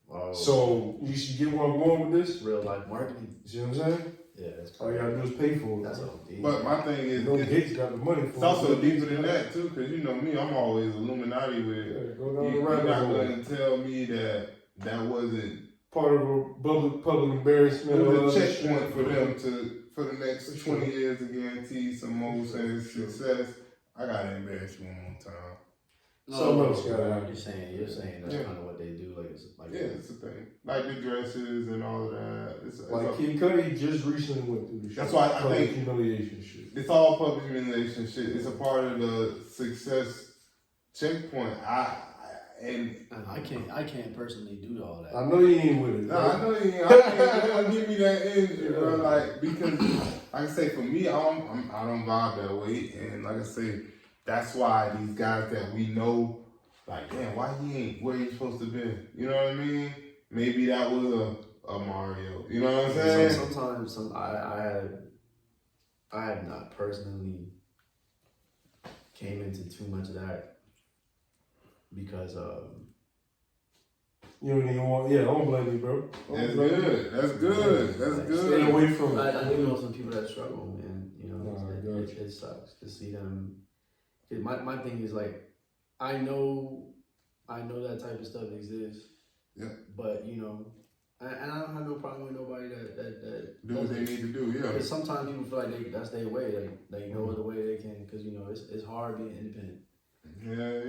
Oh. So you should get where I'm going with this. Real life marketing. You see what I'm saying? Yeah, that's all you gotta do is pay for it. That's OD. But my thing is, Gates got the money for it. It's also deeper than that too, because you know me, I'm always Illuminati with it. Yeah, go down You're the not rabbit going to tell me that wasn't part of a public embarrassment. It was a checkpoint for them for the next 20 years to guarantee some more success. I gotta embarrass you one more time. You're saying that's kind of what they do. It's a thing. Like the dresses and all of that. It's Kid Cudi just recently went through the shit. That's why I think humiliation shit. It's all public humiliation shit. It's a part of the success checkpoint. I can't personally do all that. I know you ain't with it. No, I know you ain't. I can't give me that energy, bro. Like, because, like I say, for me, I don't vibe that way. And like I say, that's why these guys that we know, like, damn, why he ain't where he's supposed to be? You know what I mean? Maybe that was a Mario. You know what I'm saying? Sometimes I have not personally came into too much of that because you don't even want. Yeah, I don't blame you, bro. That's good. Stay away from it. I do know some people that struggle, and you know it sucks to see them. My thing is like, I know that type of stuff exists. Yeah. But you know, and I don't have no problem with nobody that do what they need to do. Yeah. Because sometimes people feel like that's their way. They know the way they can. Because you know it's hard being independent. Yeah.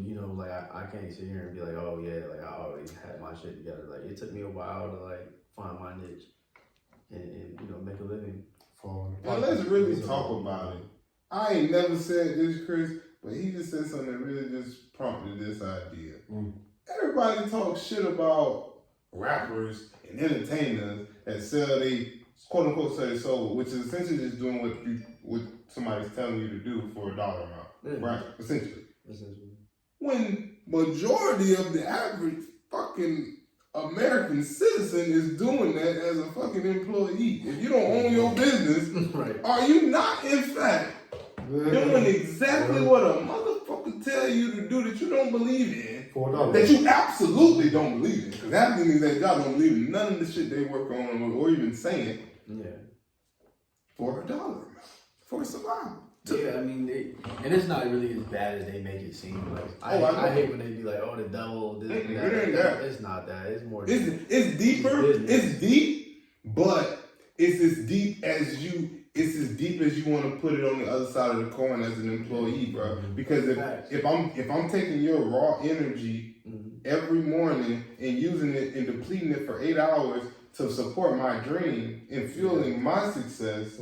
You know, like I can't sit here and be like, oh yeah, like I always had my shit together. Like it took me a while to like find my niche and you know make a living. And let's really talk about it. I ain't never said this, Chris, but he just said something that really just prompted this idea. Everybody talks shit about rappers and entertainers that sell they quote unquote sell their soul, which is essentially just doing what somebody's telling you to do for a dollar amount, right? Essentially. When majority of the average fucking American citizen is doing that as a fucking employee. If you don't own your business, are you not in fact doing exactly what a motherfucker tell you to do that you don't believe in? That you absolutely don't believe in. Because half of these that y'all don't believe in none of the shit they work on or even saying. Yeah. For a dollar amount. For survival. Yeah, I mean, and it's not really as bad as they make it seem. Like I hate when they be like, "Oh, the devil." This, it ain't that. It's not that. It's more. It's deeper. It's deep, but it's as deep as you. It's as deep as you want to put it on the other side of the coin as an employee, bro. Because if I'm taking your raw energy every morning and using it and depleting it for 8 hours to support my dream and fueling my success.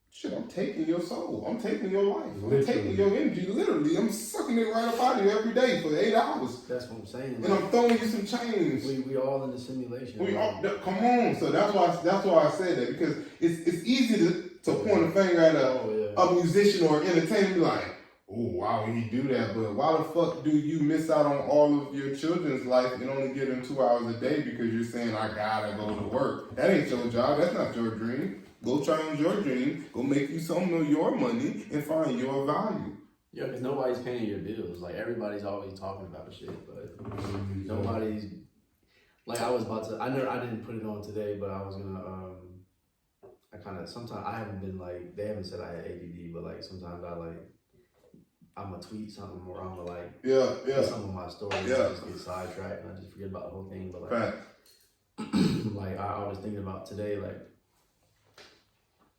Shit, I'm taking your soul. I'm taking your life. I'm taking your energy. Literally, I'm sucking it right up out of you every day for 8 hours. That's what I'm saying. And I'm throwing you some change. We all in the simulation. Come on. So that's why I said that, because it's easy to point a finger at a musician or an entertainer and be like, oh, why would he do that? But why the fuck do you miss out on all of your children's life and only give them 2 hours a day because you're saying, I gotta go to work? That ain't your job. That's not your dream. Go challenge your dream. Go make you some of your money and find your value. Yeah, because nobody's paying your bills. Like, everybody's always talking about shit, but nobody's... Like, I was about to... I didn't put it on today, but I was gonna... Sometimes I haven't been like... They haven't said I had ADD, but like, sometimes I'm gonna tweet something or I'm gonna like... Yeah. Some of my stories. I just get sidetracked and I just forget about the whole thing, but like... Fact. like I was thinking about today, like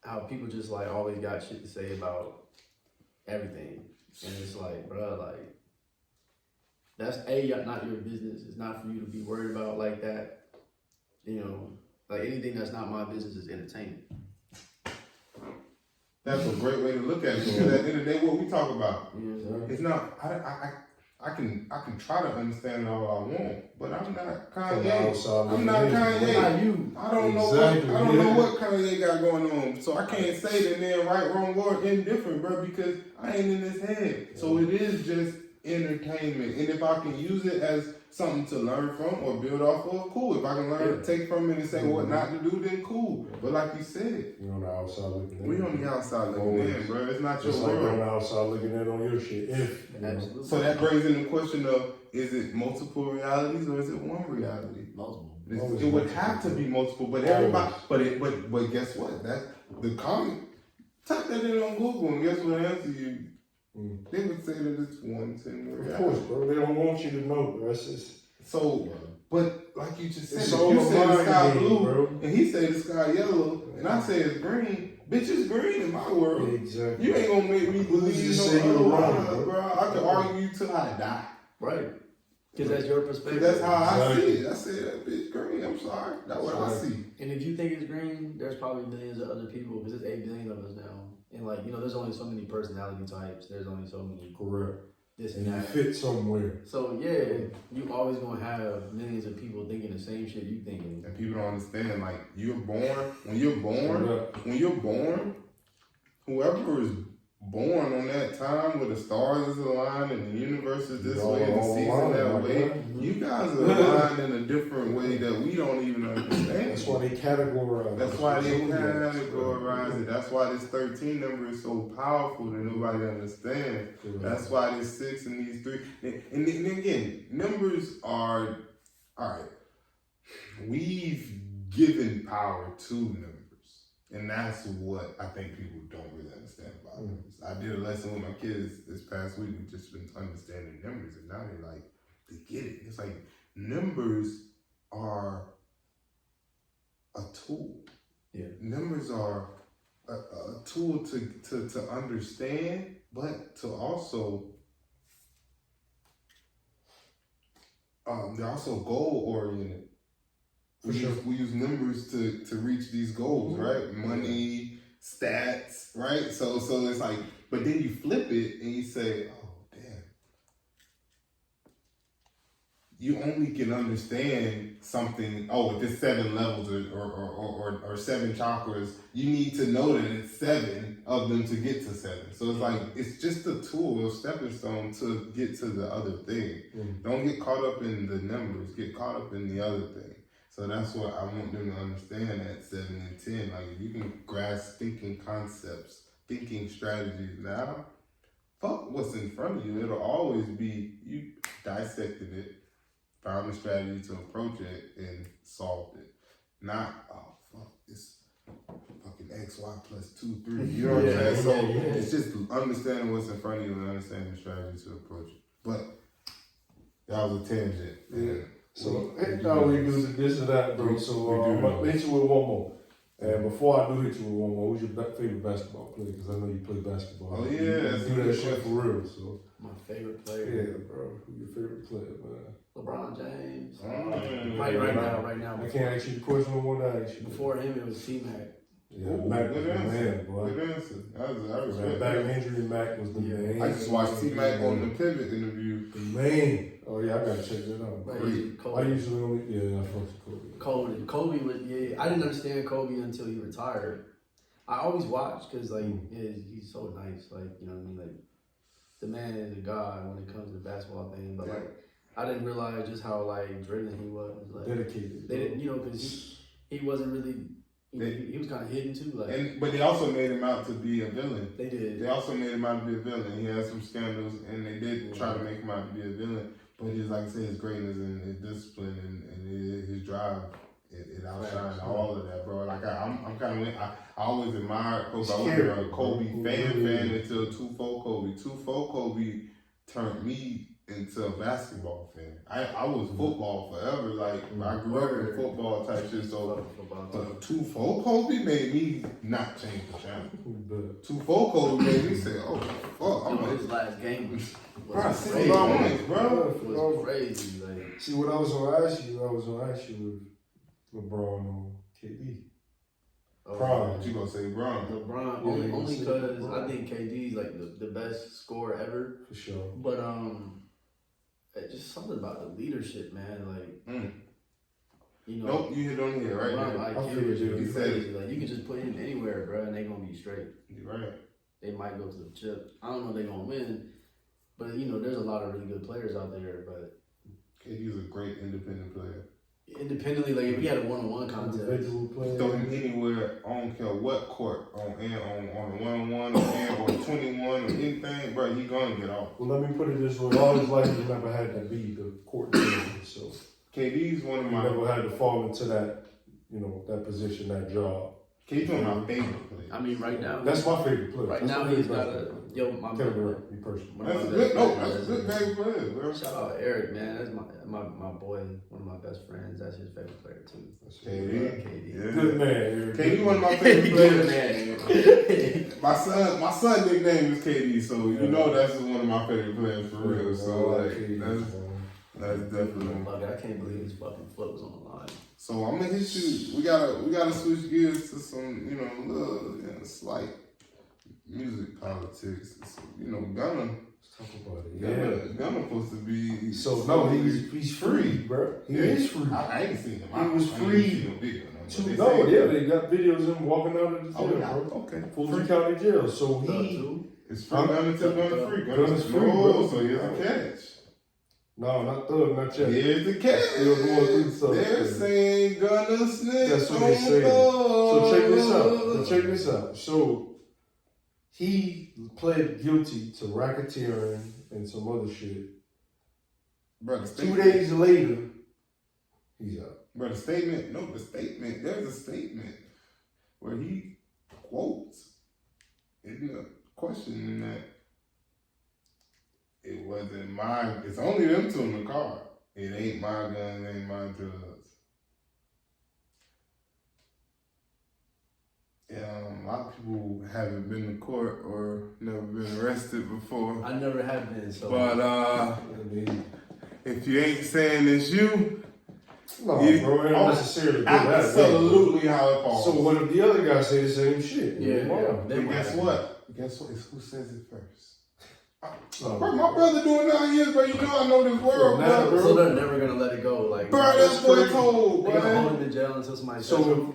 how people just like always got shit to say about everything, and it's like, bro, like that's not your business. It's not for you to be worried about like that. You know, like anything that's not my business is entertainment. That's a great way to look at it. Because at the end of the day, what we talk about, it's not. I can try to understand it all I want, but I'm not Kanye. I'm not Kanye. How you? I don't know. I don't know what Kanye got going on, so I can't say that they're right, wrong, or indifferent, bro, because I ain't in his head. So it is just entertainment, and if I can use it as something to learn from or build off of, cool. If I can learn, take from it and say what not to do, then cool. But like you said, You're on the outside looking in. We on the outside looking in, bro. It's not your Just like world. you're on the outside looking in on your shit. Absolutely. So that brings in the question of, is it multiple realities or is it one reality? Multiple. It would have to be multiple, but everybody, but guess what? That's the comment. Type that in on Google and guess what answer you? They would say that it's one single reality. Of course, bro. They don't want you to know, bro. It's just, so, but like you just said, it's if all you a say the mind sky game, blue bro. and he say the sky yellow and I say it's green, bitch, it's green in my world. Exactly. You ain't gonna make me believe just no say you're otherwise, wrong, bro. I can argue till I die. Right. Because that's your perspective. That's how I see Exactly. it. I say that bitch green. I'm sorry. That's what I see. And if you think it's green, there's probably millions of other people because there's 8 billion of us now. And like, you know, there's only so many personality types. There's only so many Correct. this And and you that. fit somewhere. So yeah, you always gonna have millions of people thinking the same shit you thinking. And people don't understand. Like when you're born, whoever is born on that time where the stars is aligned and the universe is this way and the season that way, you guys are aligned in a different way that we don't even understand. That's why they categorize. That's why they categorize it. That's why this 13 number is so powerful that nobody understands. That's why this 6 and these 3. And again, numbers are, all right, we've given power to numbers. And that's what I think people don't really understand about numbers. I did a lesson with my kids this past week. We've just been understanding numbers. And now they get it. It's like numbers are a tool. Yeah. Numbers are a tool to understand, but to also they're also goal oriented. We use numbers to reach these goals, right? Money, stats, right? So it's like, but then you flip it and you say, oh damn. You only can understand something, with this 7 levels or 7 chakras, you need to know that it's 7 of them to get to 7. So it's like, it's just a tool, a stepping stone to get to the other thing. Don't get caught up in the numbers, get caught up in the other thing. So that's what I want them to understand at 7 and 10. Like, if you can grasp thinking concepts, thinking strategies now, fuck what's in front of you. It'll always be, you dissected it, found a strategy to approach it, and solved it. Not, oh, fuck, it's fucking XY plus 2, 3. You know what I'm saying? So it's just understanding what's in front of you and understanding the strategy to approach it. But that was a tangent. Yeah. So, now we do this or that, bro. So, I'm going to hit you with one more. And before I do hit you with one more, who's your favorite basketball player? Because I know you play basketball. Oh, yeah. You do that shit for real. So, My favorite player. yeah, bro. Who's your favorite player, man? LeBron James. Right now. I can't ask you the question I want to ask you. Before him, it was T-Mac. Yeah, Mac was the man, boy. Good answer. I respect That back injury, Mac was the man. I just watched T-Mac on the Pivot interview. The man. Oh, yeah, I got to check that out. Kobe. I usually only, I fuck with Kobe. Kobe was, I didn't understand Kobe until he retired. I always watched because, like, he's so nice. Like, you know what I mean? Like, the man is a god when it comes to the basketball thing. But, like, I didn't realize just how, like, driven he was. Like, dedicated. They didn't, you know, because he wasn't really, he was kind of hidden, too. Like, But they also made him out to be a villain. They did. They also made him out to be a villain. He had some scandals, and they did try to make him out to be a villain. But his, like I said, his greatness and his discipline and his drive, it outshined all of that, bro. Like I'm kind of, I always admired Kobe. I wasn't a Kobe fan until 2-4 Kobe. 2-4 Kobe turned me into a basketball fan. I was football forever. Like I grew up in football type shit. So Tufo Kobe made me not change the channel. Tufo Kobe made me say, "Oh fuck!" I'm like, his last game was crazy, bro. It was crazy. Like, see, what I was gonna ask you with LeBron or KD. What you gonna say, LeBron only because I think KD's like the best scorer ever For sure. But it's just something about the leadership, man. Like, you know, nope, you hit on here right now. He said like you can just put him anywhere, bro, and they gonna be straight. You're right. They might go to the chip. I don't know if they gonna win, but you know, there's a lot of really good players out there. But KD's a great independent player. Independently, like if we had a one-on-one contest, throw him anywhere. I don't care what court on a one-on-one or 21 or anything, bro. He gonna get off. Well, let me put it this way: all his life, he's never had to be the court leader. So KD's one of my. Never had to fall into that, that position, that job. KD's one of my favorite players. I mean, right now, that's my favorite player. Right now, he's got my Kevin Durant, me personally. That's a good favorite player, bro. Shout out Eric, man. That's my boy, one of my best friends. That's his favorite player too. KD. Yeah. Good man, Eric. KD one of my favorite players. my son nickname is KD, so you know that's one of my favorite players for real. So that's definitely. I can't believe his fucking foot was on the line. So I'm gonna hit you. We gotta switch gears to some, little, slight music politics. So, Gunna. Let's talk about it. Yeah, Gunna supposed to be. So no, he's free, bro. He is free. I ain't seen him. He was free. They got videos of him walking out of the jail, bro. Okay. Fulton County Jail. So it's free. Gunna's free. Gunna's free, bro. So here's a catch. No, not Thug, not Check. Here's the catch. Still going through stuff. They're saying Gunna snitch. That's what they're saying. So check this out. So he pled guilty to racketeering and some other shit. Brother, 2 days later, he's out. Brother, there's a statement where he quotes in the question that it wasn't mine. It's only them two in the car. It ain't my gun, it ain't my drugs. A lot of people haven't been to court or never been arrested before. I never have been, so. But if you ain't saying it's you, no, bro, it don't necessarily do that. Absolutely how it falls. So what if the other guy say the same shit? Then guess what? It's who says it first. Bro, my brother doing 9 years, bro. I know this world, bro. So they're never gonna let it go, like. Bro, that's what I told, bro. They're gonna hold him in jail until somebody. So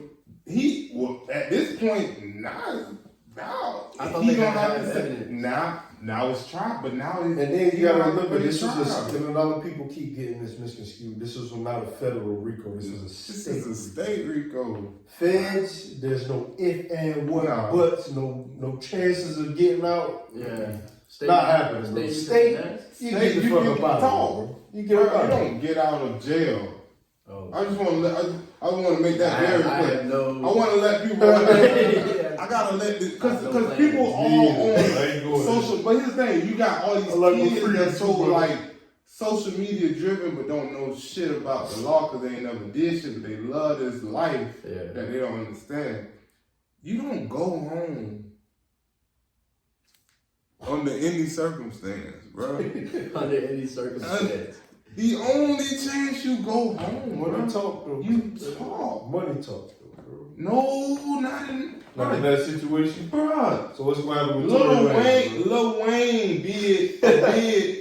at this point, now I thought they gonna have evidence. Now it's trial, but now it's. And then you gotta remember, this was and a lot of people keep getting this misconstrued. This was not a federal RICO. This is a state RICO. Feds, there's no if and what buts, no chances of getting out. Yeah. Not happening, bro. State, you get the fuck up out. You get out. You don't get out of jail. Oh. I just want to make that very clear. I want to let people. I gotta let this because people all on social. But here's the thing: you got all these kids that's so like social media driven, but don't know shit about the law because they ain't never did shit, but they love this life that they don't understand. You don't go home under any circumstance, bro. Under any circumstance. The only chance you go home, money talk, though. You talk. Money talk, though, bro. No, not in that situation, bro. So what's going to happen with Lil Wayne did.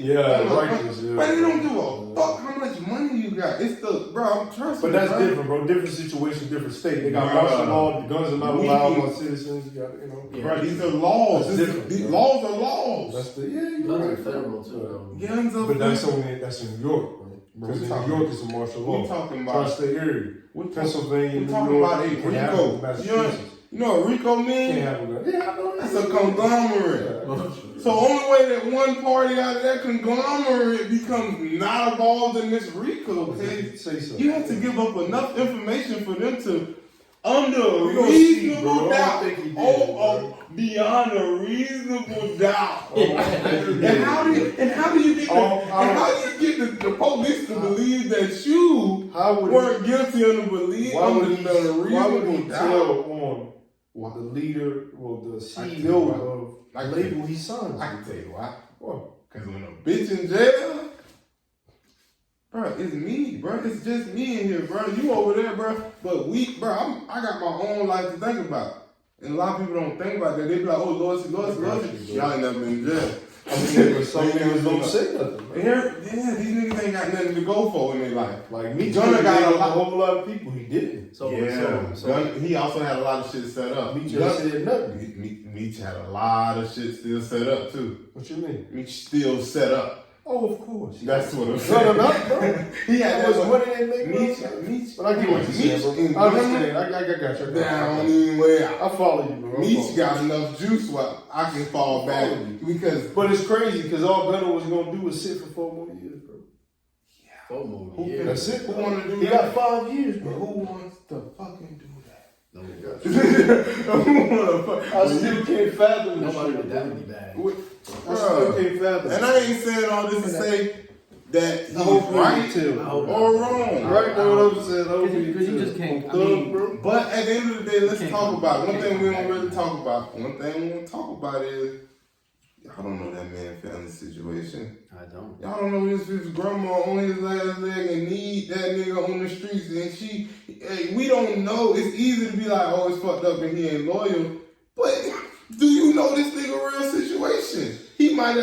Yeah, righteous. Yeah. But they don't give a fuck how much money you got. It's I'm trusting. But that's different, bro. Different situation, different state. They got martial law. The guns are not allowed on citizens. You got, Bro, these are laws. These laws are laws. That's guns are federal too. Guns are. But that's in New York, bro. Because in New York it's a martial law. We're talking about tri-state area. Pennsylvania, We're talking about a RICO. You know what RICO means? Can't have a gun. Yeah, I know. It's a conglomerate. So only way that one party out of that conglomerate becomes not involved in this RICO case, say so. You have to give up enough information for them to under a We gonna see, reasonable bro. I doubt. don't think he did, Beyond a reasonable doubt. And how do you get the police to believe that you weren't guilty under believe Why would he reasonable tell doubt? on the leader, well, the CEO of the label he signed? I can tell you why. What? Because when a bitch in jail, bro, it's me, bro. It's just me in here, bro. You over there, bro. But I got my own life to think about. And a lot of people don't think about that. They be like, oh, Loyalty. Y'all ain't never been in jail. Some niggas don't say nothing. Yeah, these niggas ain't got nothing to go for in their life. Like me, Gunna got a whole lot of people. He didn't. So Gunna, he also had a lot of shit set up. Meech said nothing. Meech had a lot of shit still set up too. What you mean? Meech still set up. Oh, of course. That's what I'm saying. Bro. He had that that money they make. Meech. But I get what you're saying, bro. I understand. I got you. Down anyway. I follow you, bro. Meech got enough juice where I can fall back because. But it's crazy because all Gunna was gonna do was sit for 4 more years, bro. 4 more years. That's it. Who wanna do He that? got 5 years, But bro. who wants to fucking do that? No, we got I still can't fathom this nobody shit, would that bro. would be bad. I still can't fathom And I ain't saying all this to say that he's hope right you or wrong. Right, know what I'm saying? Because you just can't. I mean, bro. But at the end of the day, let's Can't talk come- about it. One thing we don't can't really come talk about. One thing we want to talk about is y'all don't know that man family situation. I don't. Y'all don't know his grandma on his last leg and need that nigga on the streets and we don't know. It's easy to be like, oh, it's fucked up and he ain't loyal. But do you know this nigga real situation? He might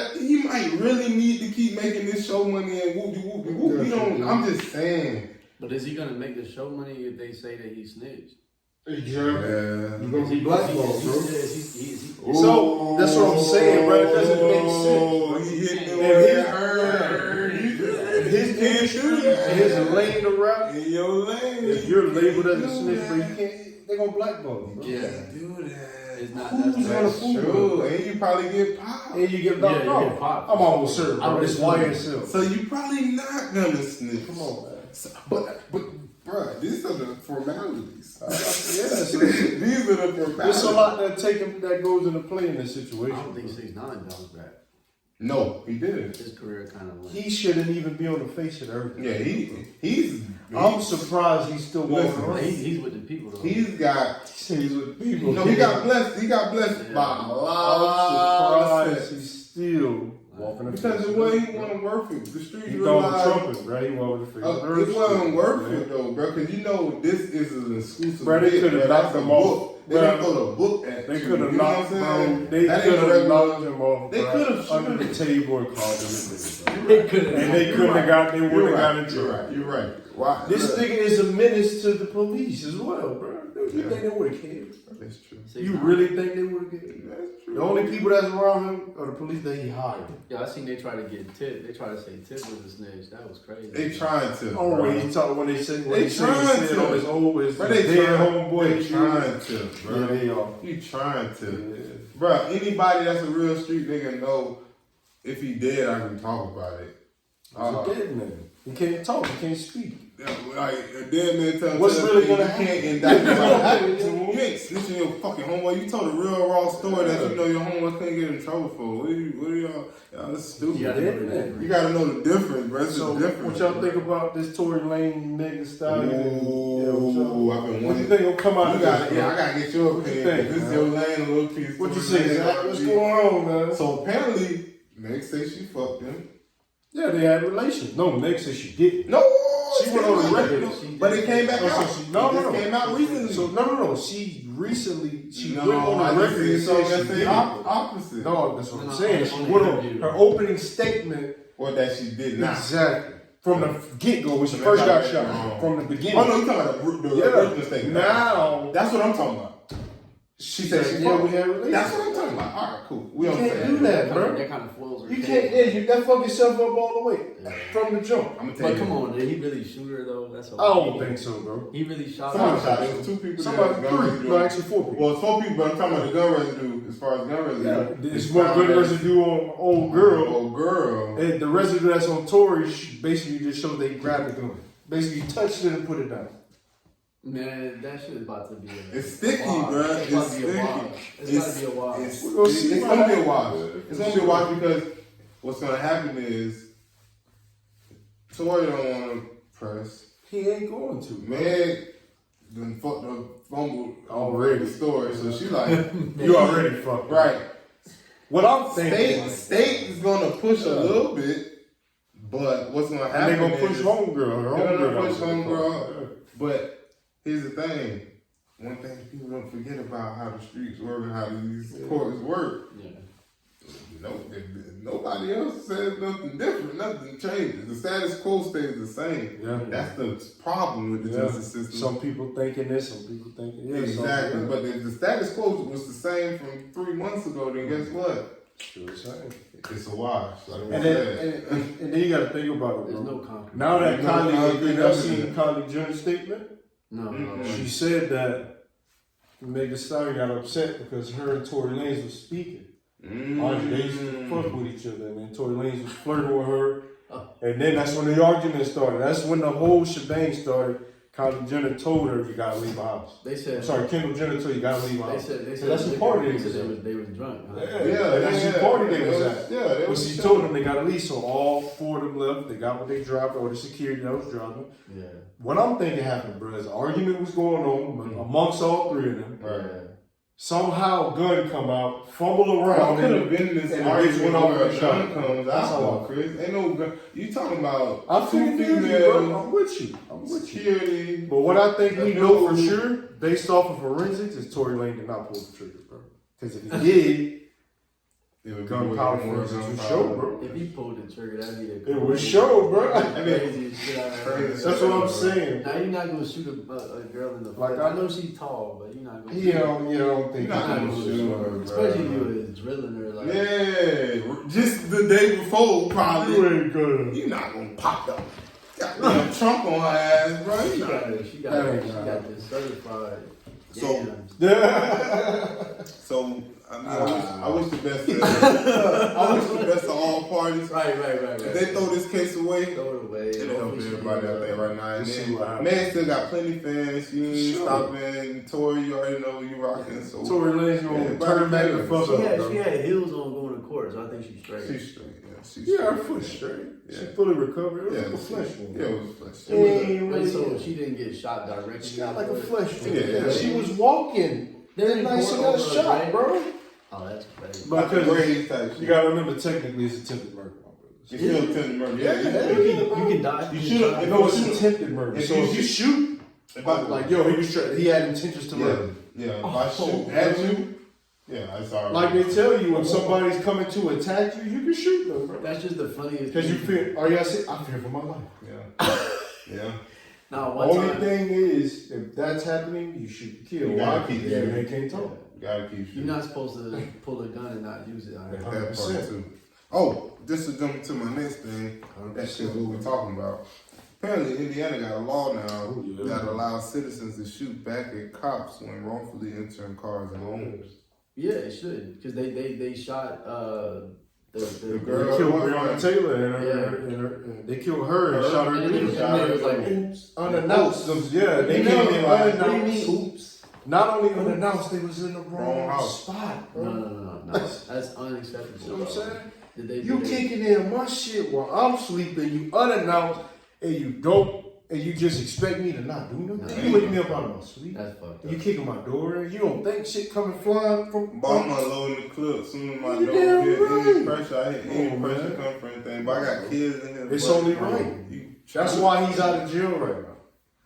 really need to keep making this show money and whoopie whoopie whoop. We don't. I'm just saying. But is he gonna make the show money if they say that he snitched? Exactly. Yeah. You're gonna be blackballed, bro. So So that's what I'm saying, bro. It doesn't make sense. He hit the And way hurt. His industry, his lane to rap. In your lane. If you're labeled as a snitch, bro, you can't. They're gonna blackball you, bro. Yeah. Do that. It's not. Who's That's gonna That's fool true. And you probably get popped. And you get Yeah, knocked you out. get popped. I'm almost certain, I bro. would It's assume. YSL. So you probably not gonna snitch. Come on, man. But bruh, these are the formalities. Yes. These are the formalities. There's a lot that goes into play in this situation. I don't think 6ix9ine bounced back. No, he didn't. His career kind of went. He shouldn't even be on the face of the earth. Yeah, he's. I'm surprised he's still walking Listen, around. He's with the people though. He's got. He's with people. No, he got blessed. He got blessed Yeah. by a lot I'm of surprised sets. he's still walking the Because face it of the wasn't earth. he wasn't worth it. The streets He thought realized trumpet, right? He walking the face of the earth. it wasn't worth it though, bro. Because you know this is an exclusive. Bro, they bit, coulda bro. knocked That's a him off. book. They Bro, didn't throw the book at They you. could have You know what knocked I'm saying? They That could ain't have regular. knocked him off. They bro, could have under the table and called him a nigga. They could And they couldn't have got. They wouldn't have got in You're trouble. right. You're right. Why? This nigga is a menace to the police as well, bro. You think they would have cared? That's true. You really think they would have cared? That's true. The only people that's around him are the police that he hired. Yeah, I seen they try to get Tip. They try to say Tip was a snitch. That was crazy. They trying to. Oh, bro. when he talk, when they say, They trying to. on his old, his Bro, they dead trying, homeboy. they trying to, bro. Yeah, they are. You trying to. Yeah. Bro, anybody that's a real street nigga know if he dead, I can talk about it. He's a dead nigga. He can't talk. He can't speak. Yeah, like, a dead man tell What's really gonna you happen? can't indict What's gonna happen him. to him? You ain't snitching your fucking homeboy. You told a real raw story that you know your homeboy couldn't get in trouble for. What are y'all? Y'all, that's stupid. You gotta know the difference. You gotta know the difference, bro. It's So, the difference. what y'all think about this Tory Lane nigga style? Ooh, I've been What you wanting. think will come out You of got, this? yeah, I gotta get your What you opinion. think, This is man? your lane, a little piece. What you Tory say, Lane, Zach? What's RG. going on, man? So apparently, Meg say she fucked him. Yeah, they had relations. No, Meg said she didn't. No, She went on the record. but it came back Oh, so out. she- It no, just no, no. came out recently. So no. She recently no, went on I the just record see and something said that she say didn't. opposite. No, that's what I'm No, saying. She on the went on interview. her opening statement. Or that she did not. Exactly. From the get-go, when she So first got that's shot. how- From the beginning. Oh no, you talking about the original statement. Now, That's what I'm talking about. she said, yeah, we had relations. That's what I'm talking about. All right, cool. We You on can't the do same. that, bro. That kind of foils her You case. can't, yeah, you that fuck yourself up all the way. Yeah. From the jump. I'm gonna tell But you. come on, did he really shoot her though? That's I don't think so, bro. He really shot Somebody her. shot. There was 2 people. Somebody, there. Gun 3, residue. no, actually 4 people. Well, it's 4 people, but I'm talking about the gun residue. As far as gun residue, Yeah, it's more good residue on old girl. Oh, girl. And the residue that's on Tory basically just showed they grabbed the gun. Basically touched it and put it down. Man, that shit is about to be It's sticky, bro. It's about to be a wash. It's about to be a wash. It's gonna be a wash. It's gonna be a wash because what's gonna happen is Tory don't want to press. He ain't going to. Meg done fucked the fumble Already. the story, so she like, You already fucked. right. What I'm thinking. State is gonna push a little bit, but what's gonna happen? And they gonna push homegirl. They're gonna push homegirl. But here's the thing. One thing people don't forget about how the streets work and how these courts work. Yeah. Nobody else says nothing different. Nothing changes. The status quo stays the same. Yeah. That's the problem with the justice system. Some people thinking this, some people thinking Exactly. But if the status quo was the same from 3 months ago, then guess what? Still the same. It's a wash. Like And then you got to think about it, There's bro. no concrete. Now that No Kylie, concrete y'all evidence. seen Kylie Jenner's statement? No. She said that Megan Thee Stallion got upset because her and Tory Lanez was speaking. They used to fuck with each other, and then Tory Lanez was flirting with her. And then that's when the argument started. That's when the whole shebang started. Kylie Jenner told her, you gotta leave the house. They said. I'm sorry, Kendall Jenner told her, you gotta leave the house. They So said that's the party they was drunk. Huh? That's the party they was at. Yeah, But she told them they gotta leave, so all four of them left. They got what they dropped, or the security that was driving. Yeah. What I'm thinking happened, bro, is an argument was going on amongst all three of them. Right. Somehow gun come out, fumble around. Could have been this and argument went off where the a shot. gun comes That's out, all. Chris. Ain't no gun. You talking about I feel two you, bro. females, I'm with you. I'm with you. security. But what I think we know for sure, based off of forensics, is Tory Lane did not pull the trigger, bro. Because if he did, It would be gunpowder more forensics would gunpowder. show, bro. If he pulled the trigger, that'd be It would show, bro. craziest shit I've ever heard. That's what I'm saying. Now you're not gonna shoot a girl in the Like, foot. I know she's tall, but you're not gonna. You don't think You're not You're gonna not shoot gonna her, bro. especially if you was drilling her like. Yeah, just the day before, probably. ain't good. You're not gonna pop up. Got Trump on her ass, bro. You not- She That ain't got this certified. So- Yams. So I wish the best. I wish the best to all parties. Right. If they throw this case away, Throw it away. it'll help everybody out there right now. And Let's see what then, happens. man still got plenty fans. You ain't Sure. stopping. Tory, you already know you rocking. So Tory Lane's gonna Yeah, turn back the fuck She up, had bro. heels on going to court, so I think she's straight. she's straight. Yeah, she's Yeah, her straight. foot straight. She Yeah. fully recovered. It was Yeah, like a flesh wound. Yeah, it was flesh. Wait, so she didn't get shot directly? She got like a flesh wound. Yeah. She was walking. Then Nice and over got a shot, grave? bro. Oh, that's crazy. Like a Because grave type shit. you gotta remember, technically, it's attempted murder, my brothers. You still attempted murder. Yeah, You can die. You should have. No, it's attempted murder. If So you if you shoot, like, yo, he had intentions to murder. Yeah, if I shoot at you, yeah, it's alright. Like they tell you, when somebody's coming to attack you, you can shoot them, bro. That's just the funniest. Because you thing. fear, I fear for my life. Yeah. Yeah. Now, The one only time, thing is, if that's happening, you shoot to kill. You Why? gotta Because keep they can't talk. Gotta keep shooting. you're not supposed to pull a gun and not use it. That 100%. part too. Oh, this is jumping to my next thing. That's just what we're talking about. Apparently, Indiana got a law now Oh, yeah. that allows citizens to shoot back at cops when wrongfully entering cars and homes. Yeah, it should, because they shot the The They girl- killed Breonna Taylor and they killed her and shot her. And then it was like, And unannounced. Yeah, they came in unannounced. Oops. Not only unannounced, they was in the Wrong wrong house. spot, No, bro. that's unacceptable. You know what I'm saying? Did they You do that? kicking in my shit while I'm sleeping, you unannounced, and you just expect me to not do nothing? You wake me up out of my sleep. That's fucked You up. kicking my door in. You don't think shit coming flying from Obama loading the clip soon as my You door damn hit right. any pressure. I hit any Oh, pressure man. come for anything. But I got kids in here. It's but- only right. You- That's why he's out of jail right now.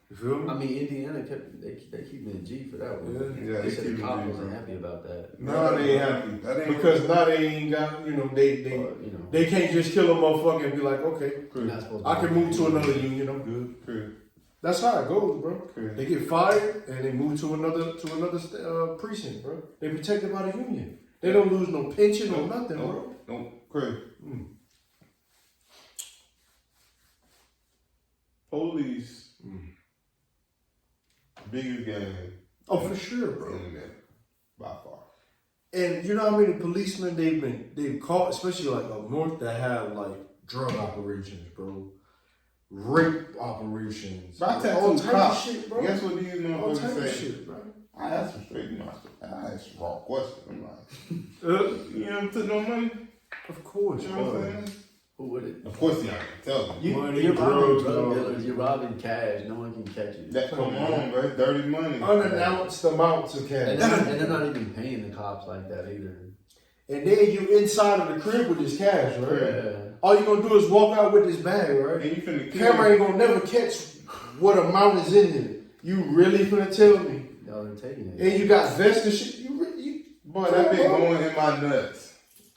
You feel me? I mean, Indiana they keep me in G for that one. Yeah, They said keep the it cop in, wasn't bro. happy about that. No, they ain't happy. That ain't Because now they ain't got, they You know, they can't just kill a motherfucker and be like, okay, you're not supposed to. I can move to another union, I'm good. Good. That's how it goes, bro. Good. They get fired and they move to another precinct, bro. They protected by the union. They don't lose no pension or nothing, bro. No, Chris. Police. Biggest gang Oh, for sure, bro. in there, by far. And you know how many policemen they've caught, especially like up north, that have like drug operations, bro. rape operations, But I all tattooed type cops. of shit, bro. Guess what these All type motherfuckers of say? shit, bro. I asked him straight, I asked him raw question. I'm like, you never took no money? Of course, You know what I'm bro. saying? Who would it? Of course he ain't gonna tell me. Money, You're robbing drugs, drug dog. dealers. You're robbing cash. No one can catch you. That come on, bro. It's dirty money. Unannounced amounts of And cash. they're not even paying the cops like that either. And then you inside of the crib with this cash, right? Yeah. All you gonna do is walk out with this bag, right? And you finna kill Camera ain't gonna never catch what amount is in here. You really finna tell me? No, they're taking it. And you got vest and shit. Boy, that been going in my nuts.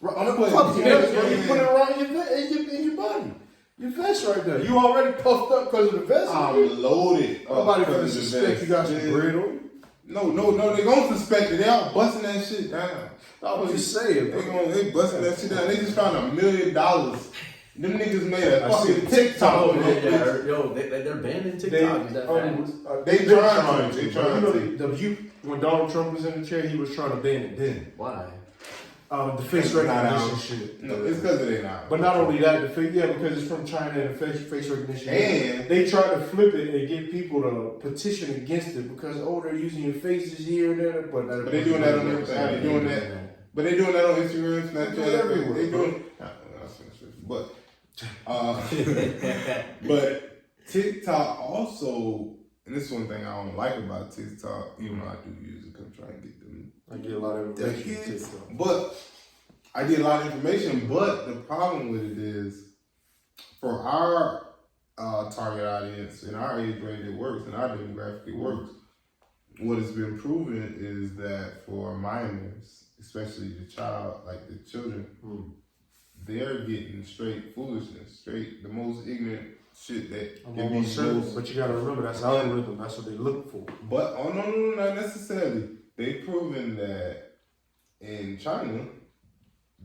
I'm gonna fuck your nuts, bro. You put it around in your body. Your vest right there. You already puffed up because of the vest. I'm loaded. Nobody finna suspect you got some bread on you. No, they gonna suspect it. They all busting that shit down. I was just saying, bro. They busting that shit down. They just found $1 million. Them niggas made a I see fucking the TikTok. Oh, on yeah, it. yeah. Yo, they're banning TikTok. Is that fact? They trying to. They trying You to. know, when Donald Trump was in the chair, he was trying to ban it then. Why? The face It's not recognition out. shit. No, it's because it ain't out. But not only that, because it's from China and the face recognition. And they try to flip it and get people to petition against it because they're using your faces here and there. But they doing that on everything. They doing that. But they doing that on Instagram, Snapchat, everywhere. They doing. But TikTok also, and this is one thing I don't like about TikTok, even though I do use it, I'm trying to get them. I get a lot of information from TikTok. But I get a lot of information. But the problem with it is, for our target audience and our age range, it works, and our demographic, it works. What has been proven is that for minors, especially the children, they're getting straight foolishness, straight the most ignorant shit that can be used. But you gotta remember that's algorithm. That's what they look for. But no, not necessarily. They've proven that in China,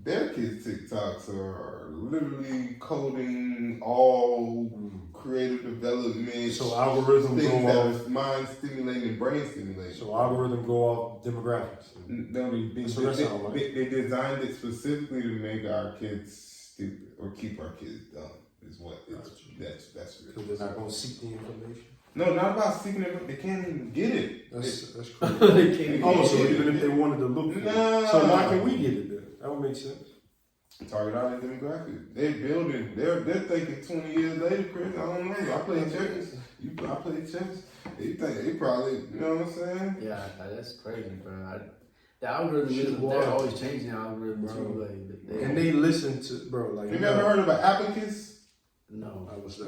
their kids' TikToks are literally coding all creative development. So algorithm things go that off. are mind stimulating and brain stimulating. So algorithm go off demographics. No, they designed it specifically to make our kids stupid or keep our kids dumb. Is what it's, that's Because they're not gonna seek the information. No, not about seeking it. They can't even get it. That's crazy. They can't Oh, so get it. even if they wanted to look for it. Nah. So why can we get it then? That would make sense. Target audience demographic. They're building. They're thinking 20 years later, Chris. I don't know. I play chess. I play chess. They probably. You know what I'm saying? Yeah, that's crazy, bro. The algorithm is they're always changing the algorithm too. Like, And they listen to, bro, like. You ever heard of an abacus? No. I was that.